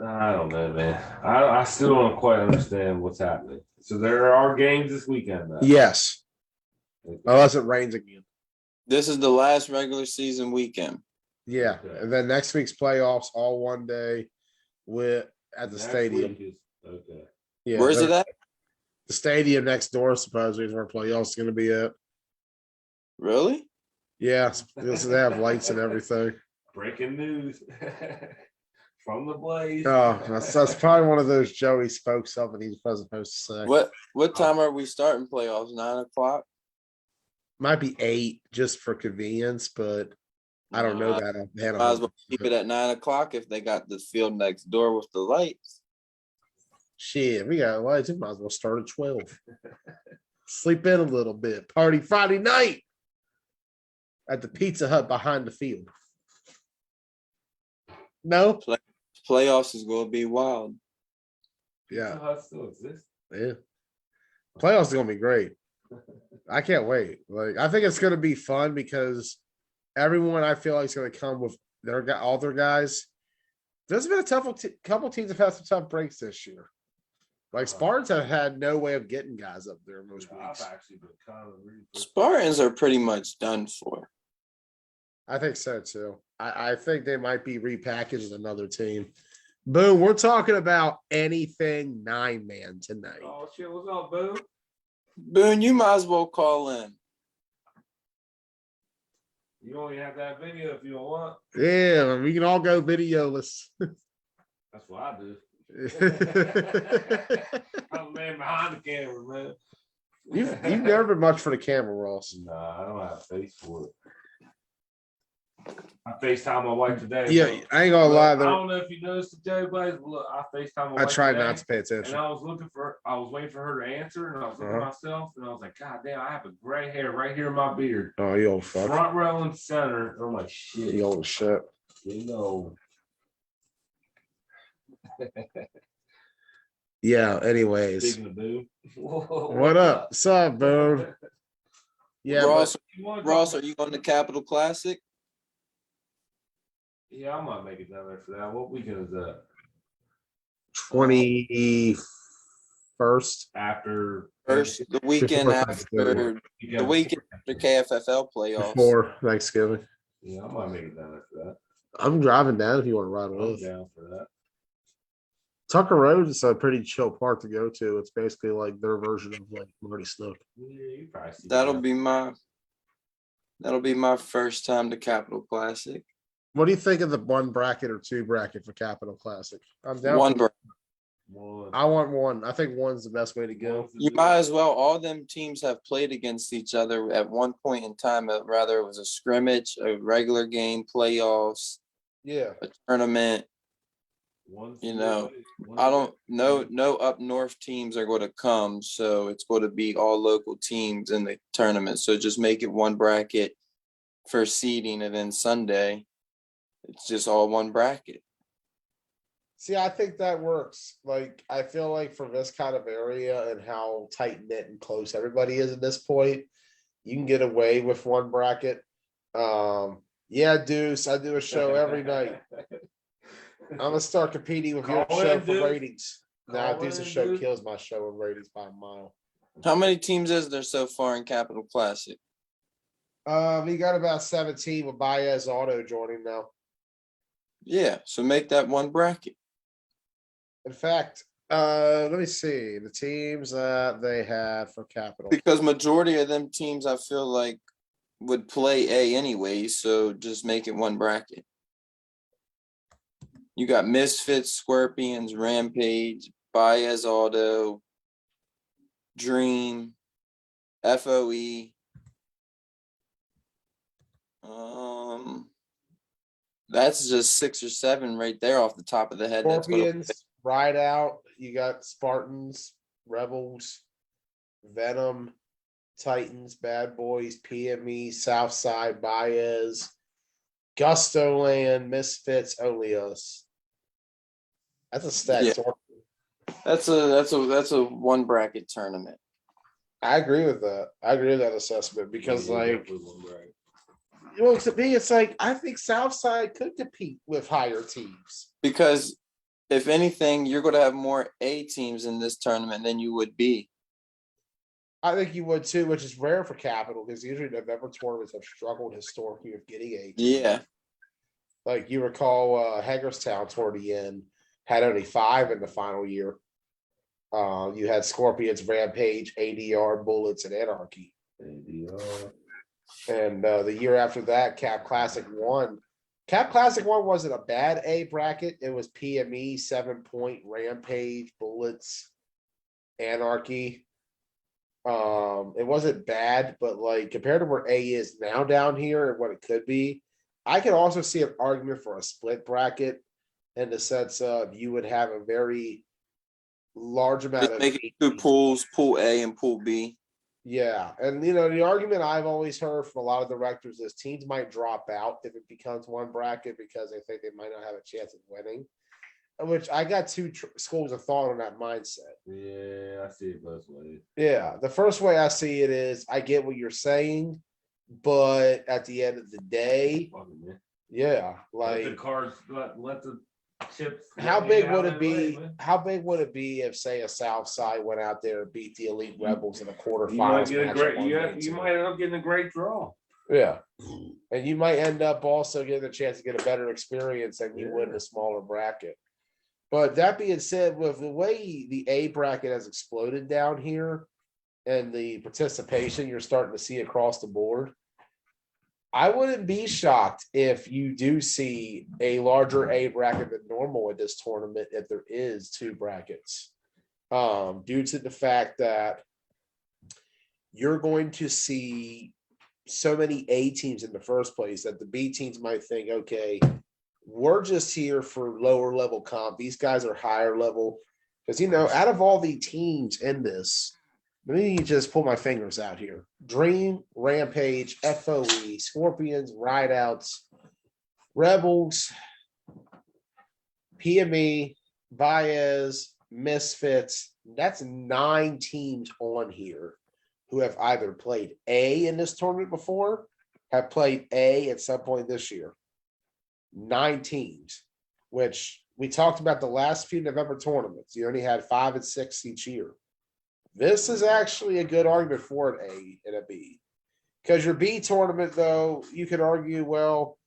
I don't know, man. I still don't quite understand what's happening. So there are games this weekend, though. Yes. Unless it rains again. This is the last regular season weekend. Yeah. Okay. And then next week's playoffs all one day at the stadium. Okay. Yeah. Where's it at? The stadium next door supposedly is where playoffs is going to be at. Really? Yeah, because they have lights and everything. Breaking news from the Blaze. Oh, that's probably one of those Joey spoke something he wasn't supposed to say. What time are we starting playoffs? 9:00? Might be 8 just for convenience, but I don't know that. Might as well keep it at 9:00 if they got the field next door with the lights. Shit, we got lights. We might as well start at 12. Sleep in a little bit. Party Friday night at the Pizza Hut behind the field. No? Playoffs is going to be wild. Yeah. Pizza Hut still exists. Yeah. Playoffs are gonna be great. I can't wait. Like, I think it's gonna be fun because everyone I feel like is gonna come with all their guys. There's been a couple teams have had some tough breaks this year. Like Spartans have had no way of getting guys up there most weeks. I've actually been kind of Spartans are pretty much done for. I think so too. I think they might be repackaged as another team. Boom, we're talking about anything 9-man tonight. Oh shit, what's up, Boo? Boone, you might as well call in. You only have that video if you don't want. Yeah, we can all go videoless. That's what I do. I'm the man behind the camera, man. You've never been much for the camera, Ross. Nah, I don't have face for it. I FaceTime my wife today. Yeah, bro. I ain't gonna lie I though. don't know if you noticed it, Joe Blaze, but look, I FaceTime my wife. I tried today, not to pay attention. And I was waiting for her to answer, and I was looking at myself, and I was like, God damn, I have a gray hair right here in my beard. Oh, you old fuck. Front row and center. I'm like, shit. You old shit. You know. Yeah, anyways. Speaking of Boo. What up? What's up, Boone? Yeah, Ross, are you on the Capital Classic? Yeah, I might make it down there for that. What weekend is that? 21st. After The weekend Before after KFFL playoffs. Before Thanksgiving. Yeah, I might make it down there for that. I'm driving down if you want to ride I'm with. down for that. Tucker Road is a pretty chill park to go to. It's basically like their version of like Marty Snook. Yeah, you probably see That'll that. be my first time to Capital Classic. What do you think of the 1 bracket or 2 bracket for Capital Classic? I'm down. One for, One. I want 1. I think 1's the best way to go. You might as well. All them teams have played against each other at one point in time. Rather, it was a scrimmage, a regular game, playoffs, Yeah. a tournament. You know, I don't know. No up north teams are going to come, so it's going to be all local teams in the tournament. So just make it 1 bracket for seeding, and then Sunday, it's just all 1 bracket. See, I think that works. Like, I feel like for this kind of area and how tight knit and close everybody is at this point, you can get away with 1 bracket. Yeah, Deuce, I do a show every night. I'm gonna start competing with your show for ratings. Nah, Deuce's show kills my show in ratings by a mile. How many teams is there so far in Capital Classic? We got about 17 with Baez Auto joining now. Yeah, so make that 1 bracket. In fact, let me see the teams that they had for Capital. Because majority of them teams, I feel like, would play A anyway, so just make it 1 bracket. You got Misfits, Scorpions, Rampage, Baez Auto, Dream, FOE. That's just 6 or 7 right there off the top of the head. Scorpions, Ride Out. You got Spartans, Rebels, Venom, Titans, Bad Boys, PME, Southside, Baez, Gusto Land, Misfits, Only Us. That's a stacked tournament. That's a 1 bracket tournament. I agree with that. I agree with that assessment because, like, well, to me, it's like I think Southside could compete with higher teams. Because if anything, you're going to have more A teams in this tournament than you would B. I think you would too, which is rare for Capital because usually November tournaments have struggled historically with getting A teams. Yeah. Like you recall, Hagerstown toward the end had only 5 in the final year. You had Scorpions, Rampage, ADR, Bullets, and Anarchy. ADR. And the year after that, Cap Classic 1. Cap Classic 1 wasn't a bad A bracket. It was PME, 7 Point, Rampage, Bullets, Anarchy. It wasn't bad, but like compared to where A is now down here and what it could be, I can also see an argument for a split bracket in the sense of you would have a very large amount of make it 2 pools, Pool A and Pool B. Yeah, and you know the argument I've always heard from a lot of directors is teams might drop out if it becomes 1 bracket because they think they might not have a chance of winning. which I got two schools of thought on that mindset. Yeah, I see it both ways. Yeah, the first way I see it is I get what you're saying, but at the end of the day, yeah, let the like cards, let the chips. how lay big how would they it be? lay, man. How big would it be if, say, a South Side went out there and beat the Elite Rebels in a You might quarterfinals get a match? great. at You 1-2? might end up getting a great draw. Yeah, and you might end up also getting a chance to get a better experience than you would in Yeah. a smaller bracket. But that being said, with the way the A bracket has exploded down here and the participation you're starting to see across the board, I wouldn't be shocked if you do see a larger A bracket than normal at this tournament if there is two brackets. Due to the fact that you're going to see so many A teams in the first place that the B teams might think, okay, we're just here for lower level comp. These guys are higher level. Because, out of all the teams in this, let me just pull my fingers out here. Dream, Rampage, FOE, Scorpions, Rideouts, Rebels, PME, Baez, Misfits. That's 9 teams on here who have either played A in this tournament before, have played A at some point this year. 9 teams, which we talked about the last few November tournaments. You only had 5 and 6 each year. This is actually a good argument for an A and a B. Because your B tournament, though, you could argue, well,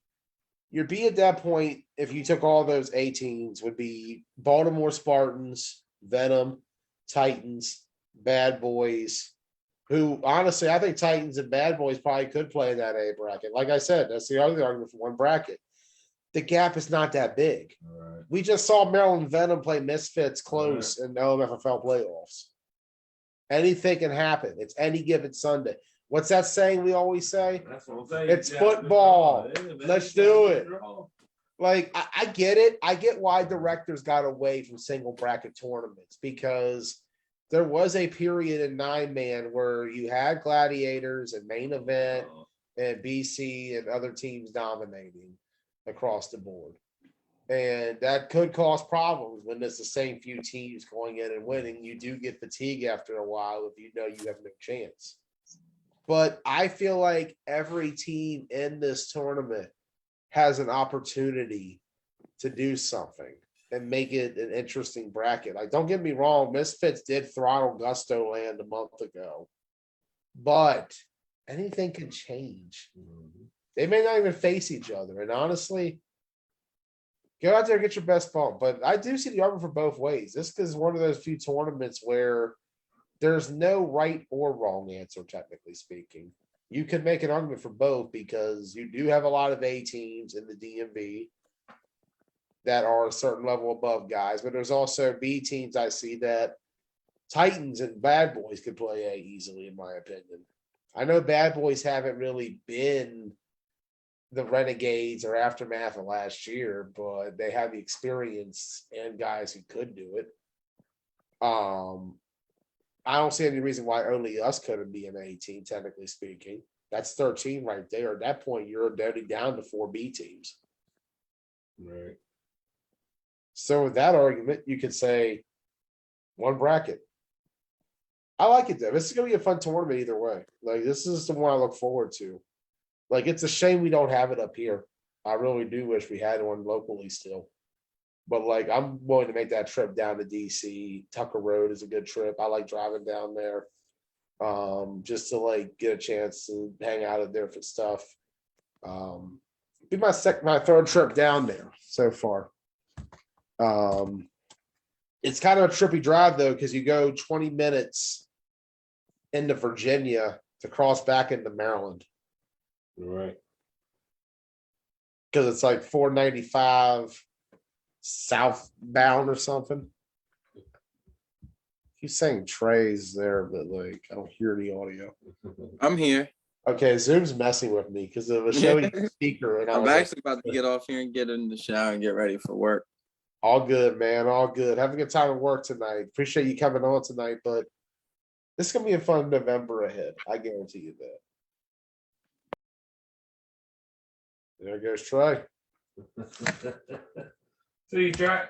your B at that point, if you took all those A teams, would be Baltimore Spartans, Venom, Titans, Bad Boys, who honestly, I think Titans and Bad Boys probably could play in that A bracket. Like I said, that's the other argument for one bracket. The gap is not that big. Right. We just saw Maryland Venom play Misfits close in the OMFFL playoffs. Anything can happen. It's any given Sunday. What's that saying we always say? That's what I'm saying. It's football. Let's do it. Like, I get it. I get why directors got away from single bracket tournaments, because there was a period in 9-man where you had Gladiators and Main Event and BC and other teams dominating across the board. And that could cause problems when it's the same few teams going in and winning. You do get fatigue after a while if you know you have no chance. But I feel like every team in this tournament has an opportunity to do something and make it an interesting bracket. Like, don't get me wrong, Misfits did throttle Gusto Land a month ago, but anything can change. They may not even face each other. And honestly, go out there and get your best bump. But I do see the argument for both ways. This is one of those few tournaments where there's no right or wrong answer, technically speaking. You could make an argument for both because you do have a lot of A teams in the DMV that are a certain level above guys, but there's also B teams I see that Titans and Bad Boys could play A easily, in my opinion. I know Bad Boys haven't really been the Renegades or aftermath of last year, but they have the experience and guys who could do it. I don't see any reason why only us couldn't be an A team, technically speaking. That's 13 right there. At that point, you're only down to 4 B teams. Right. So with that argument, you could say one bracket. I like it though. This is gonna be a fun tournament either way. Like, this is the one I look forward to. Like, it's a shame we don't have it up here. I really do wish we had one locally still. But like, I'm willing to make that trip down to DC. Tucker Road is a good trip. I like driving down there, just to like get a chance to hang out at different stuff. Be my 3rd trip down there so far. It's kind of a trippy drive though, because you go 20 minutes into Virginia to cross back into Maryland. Right. Because it's like 495 southbound or something. He's saying Trey's there, but like, I don't hear the audio. I'm here. Okay, Zoom's messing with me because it was showing the speaker, and I'm actually about to get off here and get in the shower and get ready for work. All good, man. All good. Have a good time at work tonight. Appreciate you coming on tonight, but this is gonna be a fun November ahead. I guarantee you that. There goes Trey. See, Trey.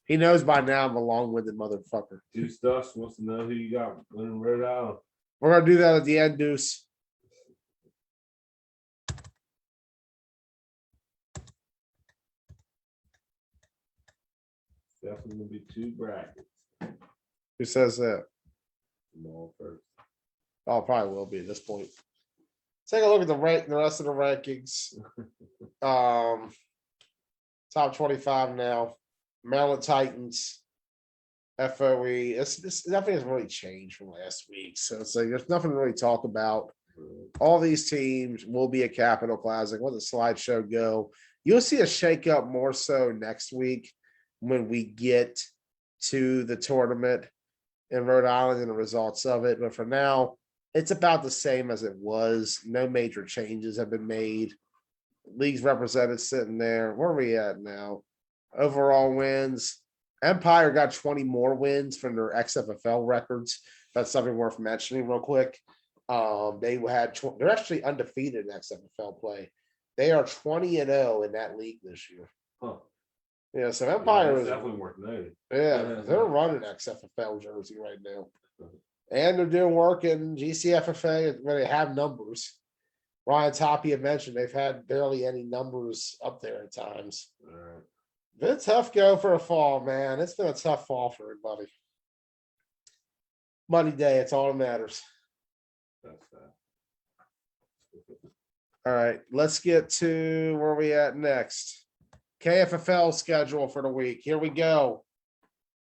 He knows by now I'm a long-winded motherfucker. Two Stuffs wants to know who you got winning Rhode Island. We're gonna do that at the end, Deuce. Definitely gonna be two brackets. Who says that? Tomorrow first. Oh, probably will be at this point. Take a look at the rest of the rankings. Top 25 now. Maryland Titans, FOE. Nothing has really changed from last week. So it's like there's nothing to really talk about. All these teams will be a Capital Classic. Let the slideshow go. You'll see a shakeup more so next week when we get to the tournament in Rhode Island and the results of it. But for now, it's about the same as it was. No major changes have been made. Leagues represented sitting there. Where are we at now? Overall wins. Empire got 20 more wins from their XFFL records. That's something worth mentioning real quick. They're actually undefeated in XFFL play. They are 20-0 in that league this year. Huh. Yeah, so Empire is definitely worth noting. Yeah, they're running XFFL jersey right now. And they're doing work in GCFFA where they have numbers. Ryan Toppy had mentioned they've had barely any numbers up there at times. All right. Been a tough go for a fall, man. It's been a tough fall for everybody. Money day, it's all that matters. That's that. All right, let's get to where we at next. KFFL schedule for the week. Here we go.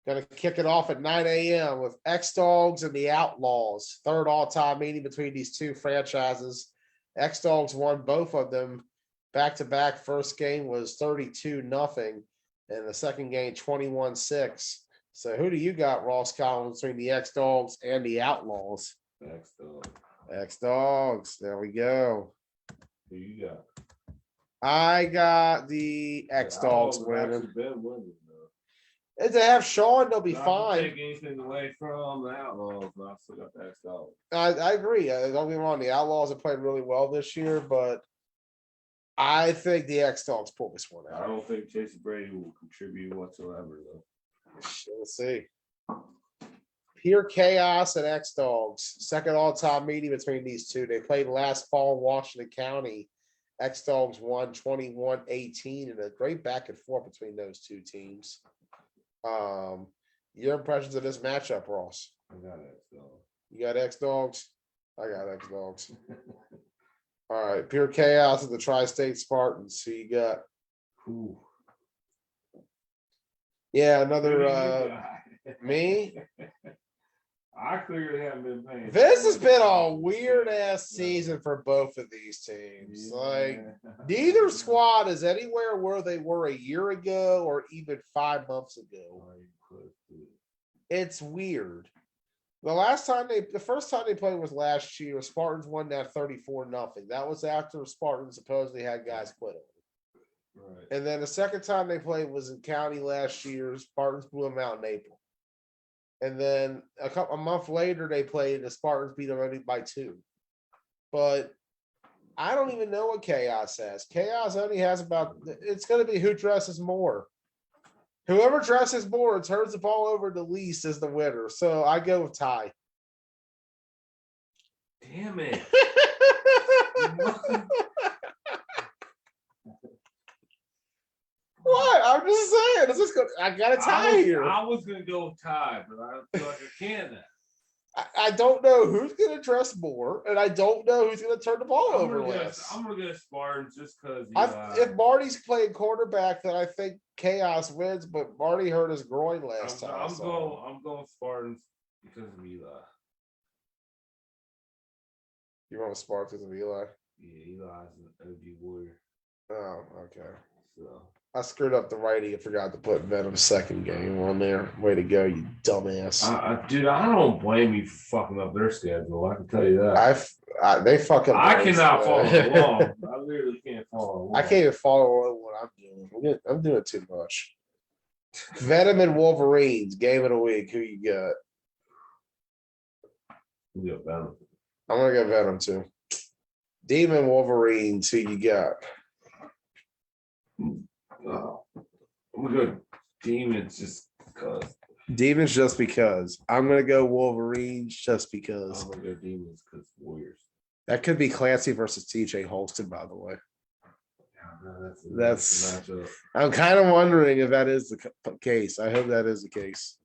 Gonna kick it off at 9 a.m. with X-Dogs and the Outlaws. Third all-time meeting between these two franchises. X-Dogs won both of them back-to-back. First game was 32-0, and the second game 21-6. So who do you got, Ross Collins, between the X-Dogs and the Outlaws? X-Dogs. X-Dogs. There we go. Who you got? I got the X-Dogs winning. Been winning, If they have Sean, they'll be not fine. to take anything away from the Outlaws, but I still got the X-Dogs. I agree. Don't get me wrong. The Outlaws have played really well this year, but I think the X-Dogs pull this one I out. don't think Chase Brady will contribute whatsoever, though. We'll see. Pure chaos and X-Dogs. Second all-time meeting between these two. They played last fall in Washington County. X-Dogs won 21-18 and a great back and forth between those two teams. Your impressions of this matchup, Ross? I got X-Dogs. You got X-Dogs? I got X-Dogs. All right. Pure chaos of the Tri-State Spartans. Who you got? Ooh. Yeah, Who another you got? me. I clearly haven't been paying. This has been a weird ass season for both of these teams. Yeah. Like neither squad is anywhere where they were a year ago or even 5 months ago. It's weird. The first time they played was last year. Spartans won that 34-0. That was after Spartans supposedly had guys quit on. Right. And then the second time they played was in county last year. Spartans blew them out in April. And then a month later they played. The Spartans beat them only by 2. But I don't even know what Chaos has. Chaos only has about. It's going to be who dresses more. Whoever dresses more and turns the ball over the least is the winner. So I go with Ty. Damn it. What? I'm just saying. It's just I got a tie here. I was going to go with Ty, but I don't feel like I can now. I don't know who's going to dress more, and I don't know who's going to turn the ball over less. I'm going to go Spartans just because. If Marty's playing quarterback, then I think Chaos wins, but Marty hurt his groin last time. I'm going Spartans because of Eli. You want Spartans because of Eli? Yeah, Eli's an OG warrior. Oh, okay. So I screwed up the writing and forgot to put Venom's second game on there. Way to go, you dumbass. Dude, I don't blame you for fucking up their schedule. I can tell you that. They fucking. I cannot follow along. I literally can't follow along. I can't even follow what I'm doing. I'm doing too much. Venom and Wolverines, game of the week. Who you got? Yeah, Venom. I'm gonna go Venom too. Demon Wolverines. Who you got? I'm gonna go Demons just because. Demons just because. I'm gonna go Wolverines just because. I'm gonna go Demons because Warriors. That could be Clancy versus TJ Holston, by the way. That's matchup. I'm kind of wondering if that is the case. I hope that is the case.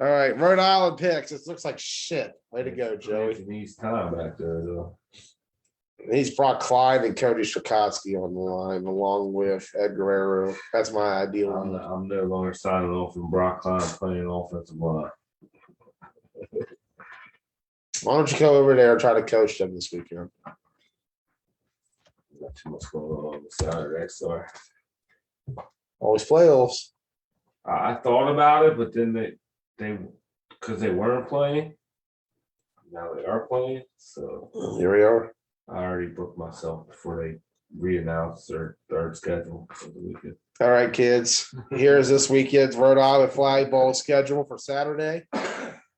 All right, Rhode Island picks. It looks like shit. Way to go, Joey. He needs time back there, though. He's brought Clyde and Cody Strakotsky on the line, along with Ed Guerrero. That's my ideal. I'm no longer signing off from Brock Klein playing offensive line. Why don't you go over there and try to coach them this weekend? Not too much going on the Saturday, sorry. Always playoffs. I thought about it, but then they because they weren't playing. Now they are playing, so Here we are. I already booked myself before they re-announced their third schedule for the weekend. All right, kids. Here's this weekend's Rhode Island flag ball schedule for Saturday.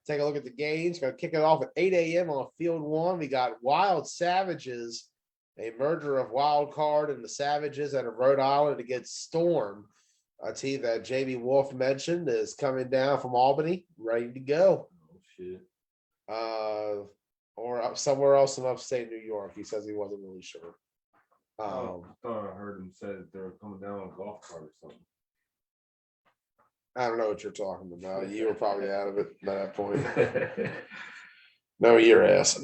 Take a look at the games. Going to kick it off at 8 a.m. on Field 1. We got Wild Savages, a merger of Wild Card and the Savages out of Rhode Island against Storm. A team that Jamie Wolf mentioned is coming down from Albany, ready to go. Oh, shit. Or up somewhere else in upstate New York. He says he wasn't really sure. I thought I heard him say that they were coming down on a golf cart or something. I don't know what you're talking about. You were probably out of it by that point. No, your ass.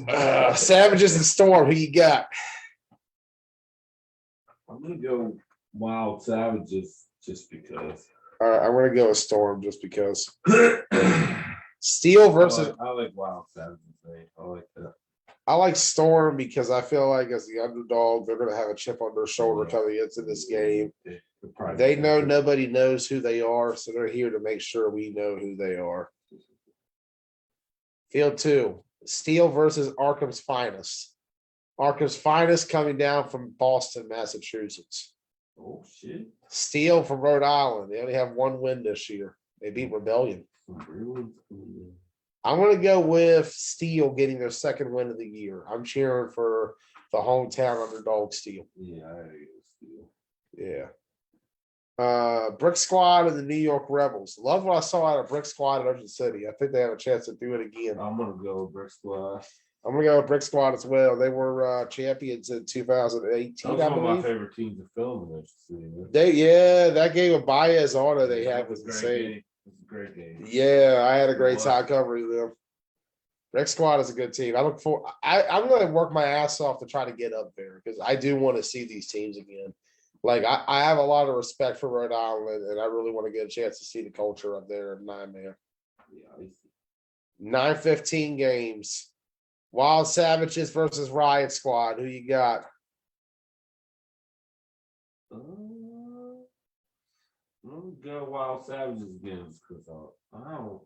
Savages and Storm, who you got? I'm gonna go Wild Savages just because. All right, I'm gonna go with Storm just because. Steel versus I like Wild Savages. I like that. I like Storm because I feel like as the underdog, they're gonna have a chip on their shoulder coming into this game. They know nobody knows who they are, so they're here to make sure we know who they are. Field 2, Steel versus Arkham's Finest. Arkham's Finest coming down from Boston, Massachusetts. Oh shit! Steel from Rhode Island. They only have one win this year. They beat Rebellion. I'm going to go with Steel getting their second win of the year. I'm cheering for the hometown underdog Steel. Yeah, I Steel. Yeah. Brick Squad and the New York Rebels. Love what I saw out of Brick Squad at Ocean City. I think they have a chance to do it again. I'm going to go with Brick Squad. I'm going to go with Brick Squad as well. They were champions in 2018. That was one of my favorite teams to film in Ocean City. That game of Baez Auto they had was insane. It's a great game. Yeah, I had a great time covering them. Brick Squad is a good team. I'm going to work my ass off to try to get up there because I do want to see these teams again. Like, I have a lot of respect for Rhode Island, and I really want to get a chance to see the culture up there in 9-man. Yeah, 9:15 games. Wild Savages versus Riot Squad. Who you got? I'm gonna go Wild Savages again because I don't.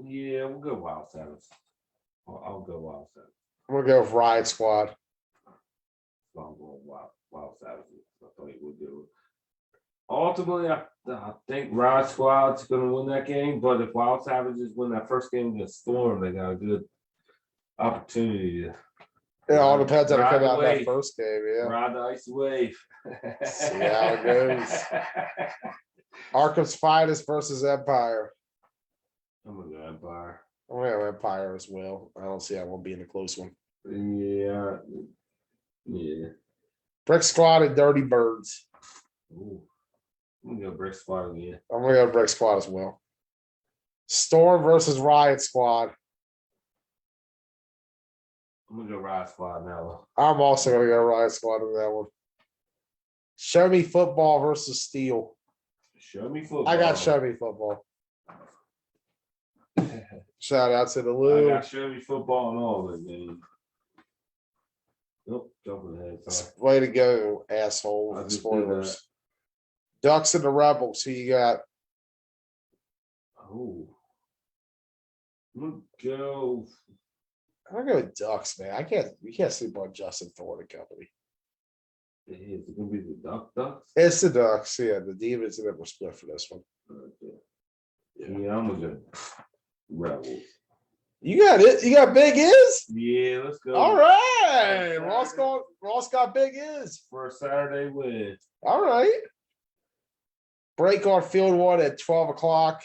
Yeah, we'll go Wild Savages. I'll go Wild Savages. I'm gonna go with Riot Squad. So I'm going Wild Savages. I thought he would do it. Ultimately, I think Riot Squad's going to win that game. But if Wild Savages win that first game against Storm, they got a good opportunity. It all depends on how they come out that first game. Yeah, ride the icy wave. See how it goes. Arkham's Finest versus Empire. I'm going to go Empire. I'm going to go Empire as well. I don't see how it won't be in a close one. Yeah. Brick Squad and Dirty Birds. Ooh. I'm gonna go Brick Squad again. I'm gonna go Brick Squad as well. Storm versus Riot Squad. I'm gonna go Riot Squad now. I'm also gonna go Riot Squad in that one. Show Me Football versus Steel. Show Me Football. I got Show Me Football. Shout out to the Lou. I got Show Me Football and all of it, man. Nope, jumping ahead. Sorry. Way to go, asshole. Spoilers. Ducks and the Rebels. Who you got? Oh. I'm gonna go with Ducks, man. You can't sleep on Justin Thorne and company. Is it gonna be the Ducks? It's the Ducks, yeah. The Demons never split for this one. Yeah, I'm gonna go Rebels. You got it. You got Big Is? Yeah, let's go. All right. Ross got Big Is. For a Saturday win. All right. Break on field one at 12 o'clock.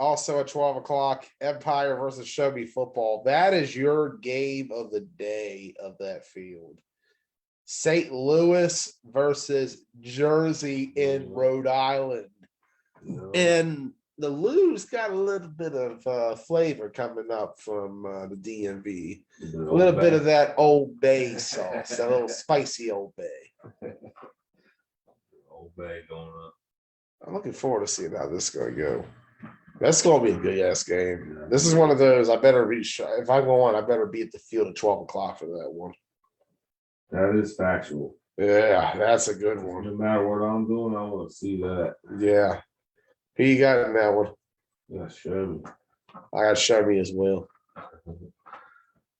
Also at 12 o'clock, Empire versus Show Me Football. That is your game of the day of that field. St. Louis versus Jersey in Rhode Island. And the Lou's got a little bit of flavor coming up from the DMV. A little bit of that Old Bay sauce, that little spicy Old Bay. Old Bay going up. I'm looking forward to seeing how this is going to go. That's going to be a good ass game. This is one of those. I better reach. If I go on, I better be at the field at 12 o'clock for that one. That is factual. Yeah, that's a good one. No matter what I'm doing, I want to see that. Yeah. Who you got in that one? Yeah, show me. I got Show Me as well.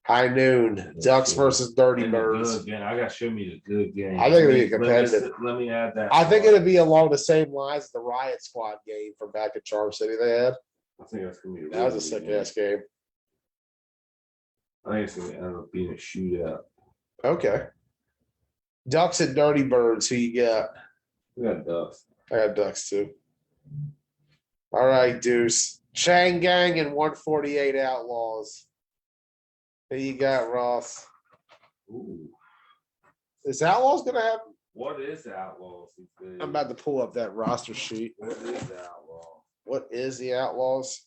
High noon. Ducks versus Dirty Birds. Again, I got Show Me the good game. I think it'll be competitive. Let me add that. I think it'll be along the same lines as the Riot Squad game from back in Charm City they had. I think that's gonna be. That was a sick ass game. I think it's gonna end up being a shootout. Okay. Ducks and Dirty Birds. Who you got? We got Ducks. I got Ducks too. All right, Deuce. Chang Gang and 148 Outlaws. Who you got, Ross? Ooh. Is Outlaws gonna have? What is the Outlaws? I'm about to pull up that roster sheet. What is the Outlaws? What is the Outlaws?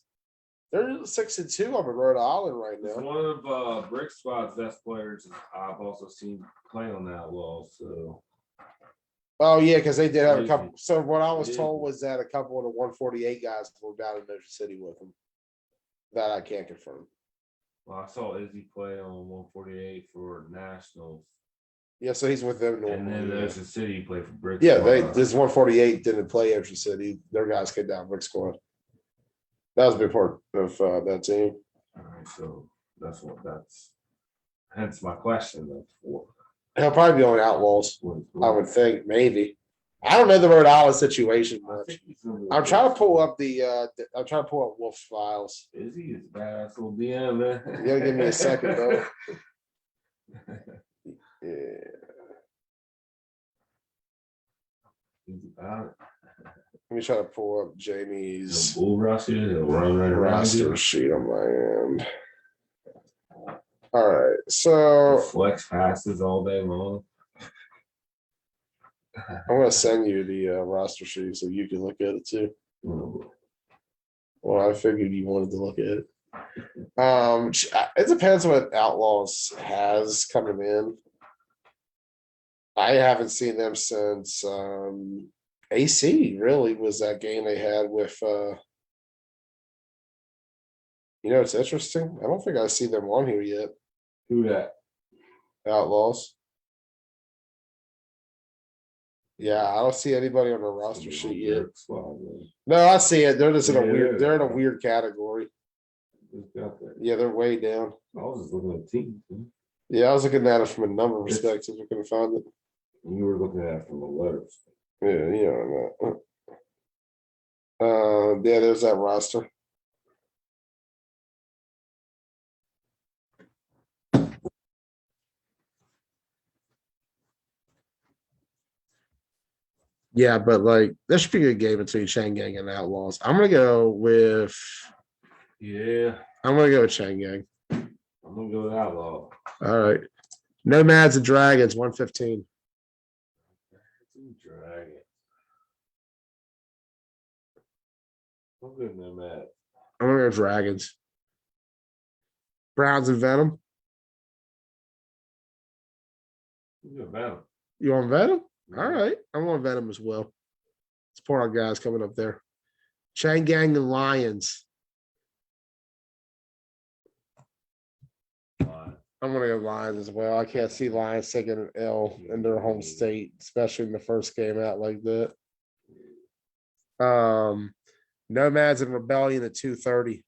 They're 6-2 up in Rhode Island right It's now. one of Brick Squad's best players. I've also seen play on the Outlaws. So. Oh yeah, because they did have a Crazy. couple. So what I was Crazy. told was that a couple of the 148 guys were down in Ocean City with them. That I can't confirm. Well, I saw Izzy play on 148 for Nationals. Yeah, so he's with them And normally. then Ocean City played for Brick Yeah, Squad. this 148 didn't play Ocean City. Their guys came down Brick Squad. That was a big part of that team. All right, so that's hence my question. He'll probably be on Outlaws. I would think maybe. I don't know the Rhode Island situation much. I'm trying to pull up Wolf's files. Izzy is badass little DM, man. You gotta give me a second though. Yeah. He's about it. Let me try to pull up He'll Jamie's bull rush it. He'll run right around roster you. sheet on my end. All right, so Flex passes all day long. I'm gonna send you the roster sheet so you can look at it too. Oh, Well, I figured you wanted to look at it. It depends what Outlaws has coming in. I haven't seen them since AC really was that game they had with it's interesting. I don't think I see them on here yet. Who that? Outlaws. Yeah, I don't see anybody on the roster sheet yet. No, I see it. They're just in a weird. They're in a weird category. Yeah, they're way down. I was just looking at teams. Yeah, I was looking at it from a number perspective. I couldn't find it. You were looking at it from the letters. Yeah, yeah, there's that roster. Yeah, but like there should be a good game between Chang Gang and Outlaws. I'm gonna go with Chang Gang. I'm gonna go with Outlaw. All right. Nomads and Dragons, 115. Dragon. I'm good, Nomad. I'm gonna go Dragons. Browns and Venom. I'm good, Venom. You want Venom? All right. I'm on Venom as well. Support our guys coming up there. Chang Gang and Lions. I'm gonna go Lions as well. I can't see Lions taking an L in their home state, especially in the first game out like that. Nomads and Rebellion at 2:30.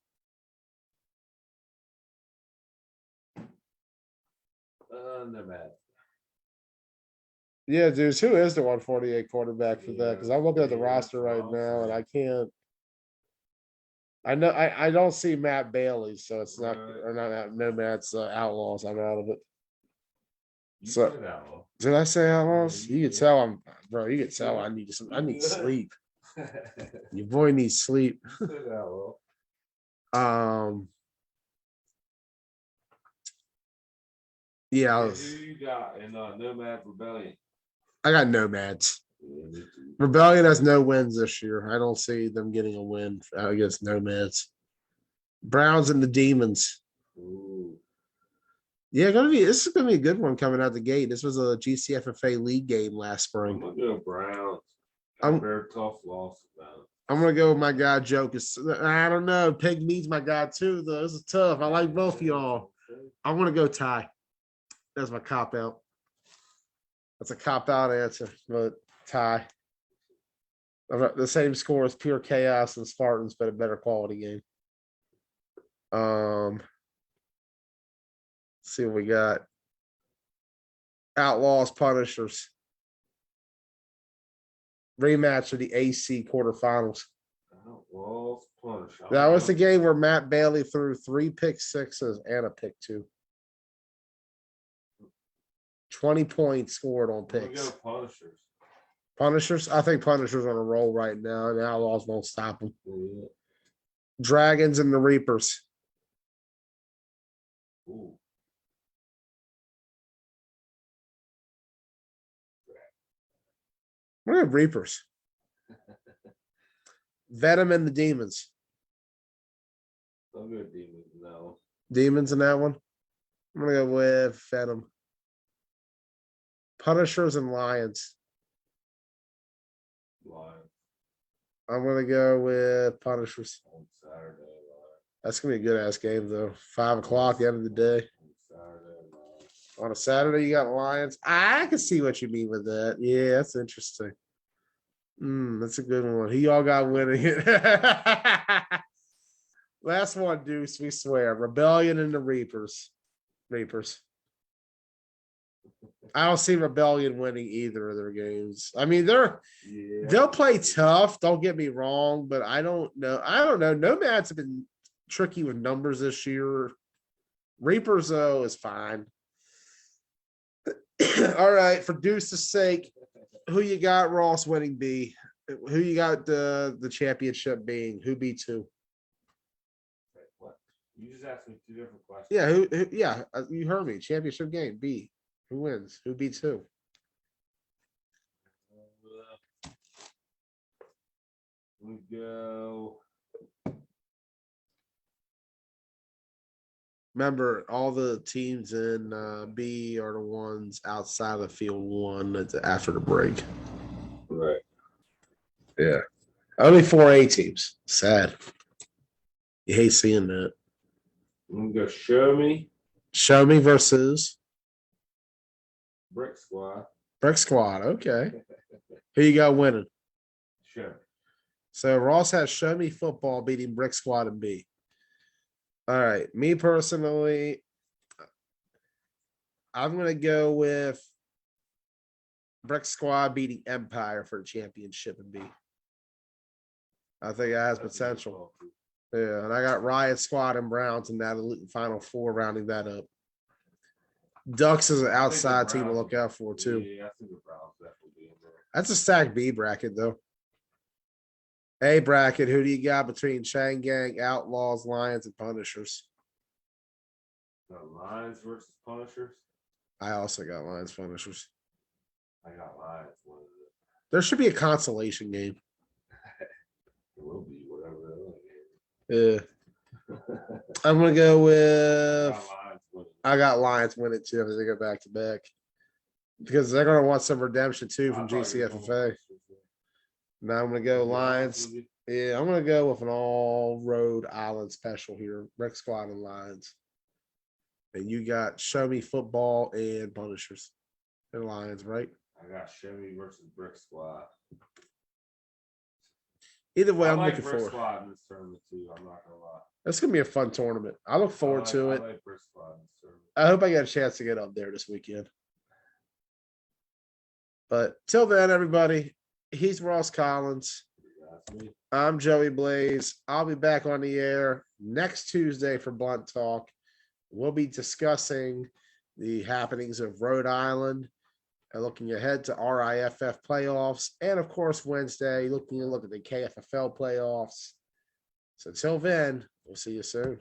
Nomad. Yeah, dudes, who is the 148 quarterback for that? Because I'm looking at the roster right now and I can't I know I don't see Matt Bailey, so it's not Right. or not Nomad's Outlaws. I'm out of it. You So- said that one. Did I say Outlaws? Yeah, You you can did. tell I'm bro. You can tell I need sleep. Your boy needs sleep. You said that one. Yeah, Who you got in Nomad Rebellion? I got Nomads. Yeah, me too. Rebellion has no wins this year. I don't see them getting a win against Nomads. Browns and the Demons. Ooh. Yeah, this is gonna be a good one coming out the gate. This was a GCFFA league game last I'm spring. gonna go Browns. I'm- A very tough loss about it. I'm gonna go with my guy Joke. I don't know. Pig Meat's my guy too, though. This is tough. I like both of y'all. I'm gonna go tie. That's my cop out. That's a cop out answer, but tie. The same score as Pure Chaos and Spartans, but a better quality game. Let's see what we got. Outlaws, Punishers. Rematch of the AC quarterfinals. Outlaws, Punisher. That was the game where Matt Bailey threw 3 pick sixes and a pick 2. 20 points scored on I'm gonna picks. go Punishers. Punishers, I think Punishers on a roll right now, and the Outlaws won't stop them. Yeah. Dragons and the Reapers. Ooh. What are Reapers? Venom and the Demons. I'm gonna Demons now. Demons in that one. I'm gonna go with Venom. Punishers and Lions. Lions I'm gonna go with Punishers. on Saturday. Lions That's gonna be a good ass game though. 5 o'clock, the end of the day. on Saturday. Lions. On a Saturday, you got Lions. I can see what you mean with that. Yeah, that's interesting. That's a good one. Who y'all got winning it? Last one, Deuce, we swear. Rebellion and the Reapers. Reapers. I don't see Rebellion winning either of their games. I mean, Yeah. they'll play tough, don't get me wrong, but I don't know. Nomads have been tricky with numbers this year. Reapers, though, is fine. All right, for Deuce's sake, who you got Ross winning B? Who you got the championship being? Who beats who? Wait, what? You just asked me 2 different questions. Yeah, you heard me. Championship game, B. Who wins? Who beats who? We go. Remember, all the teams in B are the ones outside of field 1 that's after the break. Right. Yeah. Only 4 A teams. Sad. You hate seeing that. I'm gonna go Show Me Show Me versus Brick Squad. Brick Squad. Okay. Who you got winning? Show Me. So Ross has Show Me Football beating Brick Squad and B. All right. Me personally, I'm going to go with Brick Squad beating Empire for the championship and B. I think it has That's potential. a good Yeah, and I got Riot Squad and Browns in that Final Four rounding that up. Ducks is an I think the outside team to Browns- look out for too. Yeah, I think the Browns definitely be in there. That's a stacked B bracket though. A bracket, who do you got between Shang Gang, Outlaws, Lions, and Punishers? The Lions versus Punishers. I also got Lions, Punishers. I got Lions. What is it? There should be a consolation game. It will be whatever the Yeah, other game. I'm gonna go I with. got Lions winning. I got Lions win it too if they go back to back because they're gonna want some redemption too from I thought you were going GCFFA. Punishers. Now I'm gonna go Yeah, Lions. absolutely. Yeah, I'm gonna go with an all Rhode Island special here. Brick Squad and Lions. And you got Show Me Football and Punishers and Lions, right? I got Chevy versus Brick Squad. Either way, I I'm like looking Brick forward. Squad in this tournament too. I'm not gonna lie. It's gonna be a fun tournament. I look forward to it. I like Brick Squad in this tournament. I hope I get a chance to get up there this weekend. But till then, everybody, he's Ross Collins. That's I'm Joey Blaze. I'll be back on the air next Tuesday for Blunt Talk. We'll be discussing the happenings of Rhode Island and looking ahead to RIFF playoffs. And of course, Wednesday, looking at the KFFL playoffs. So until then, we'll see you soon.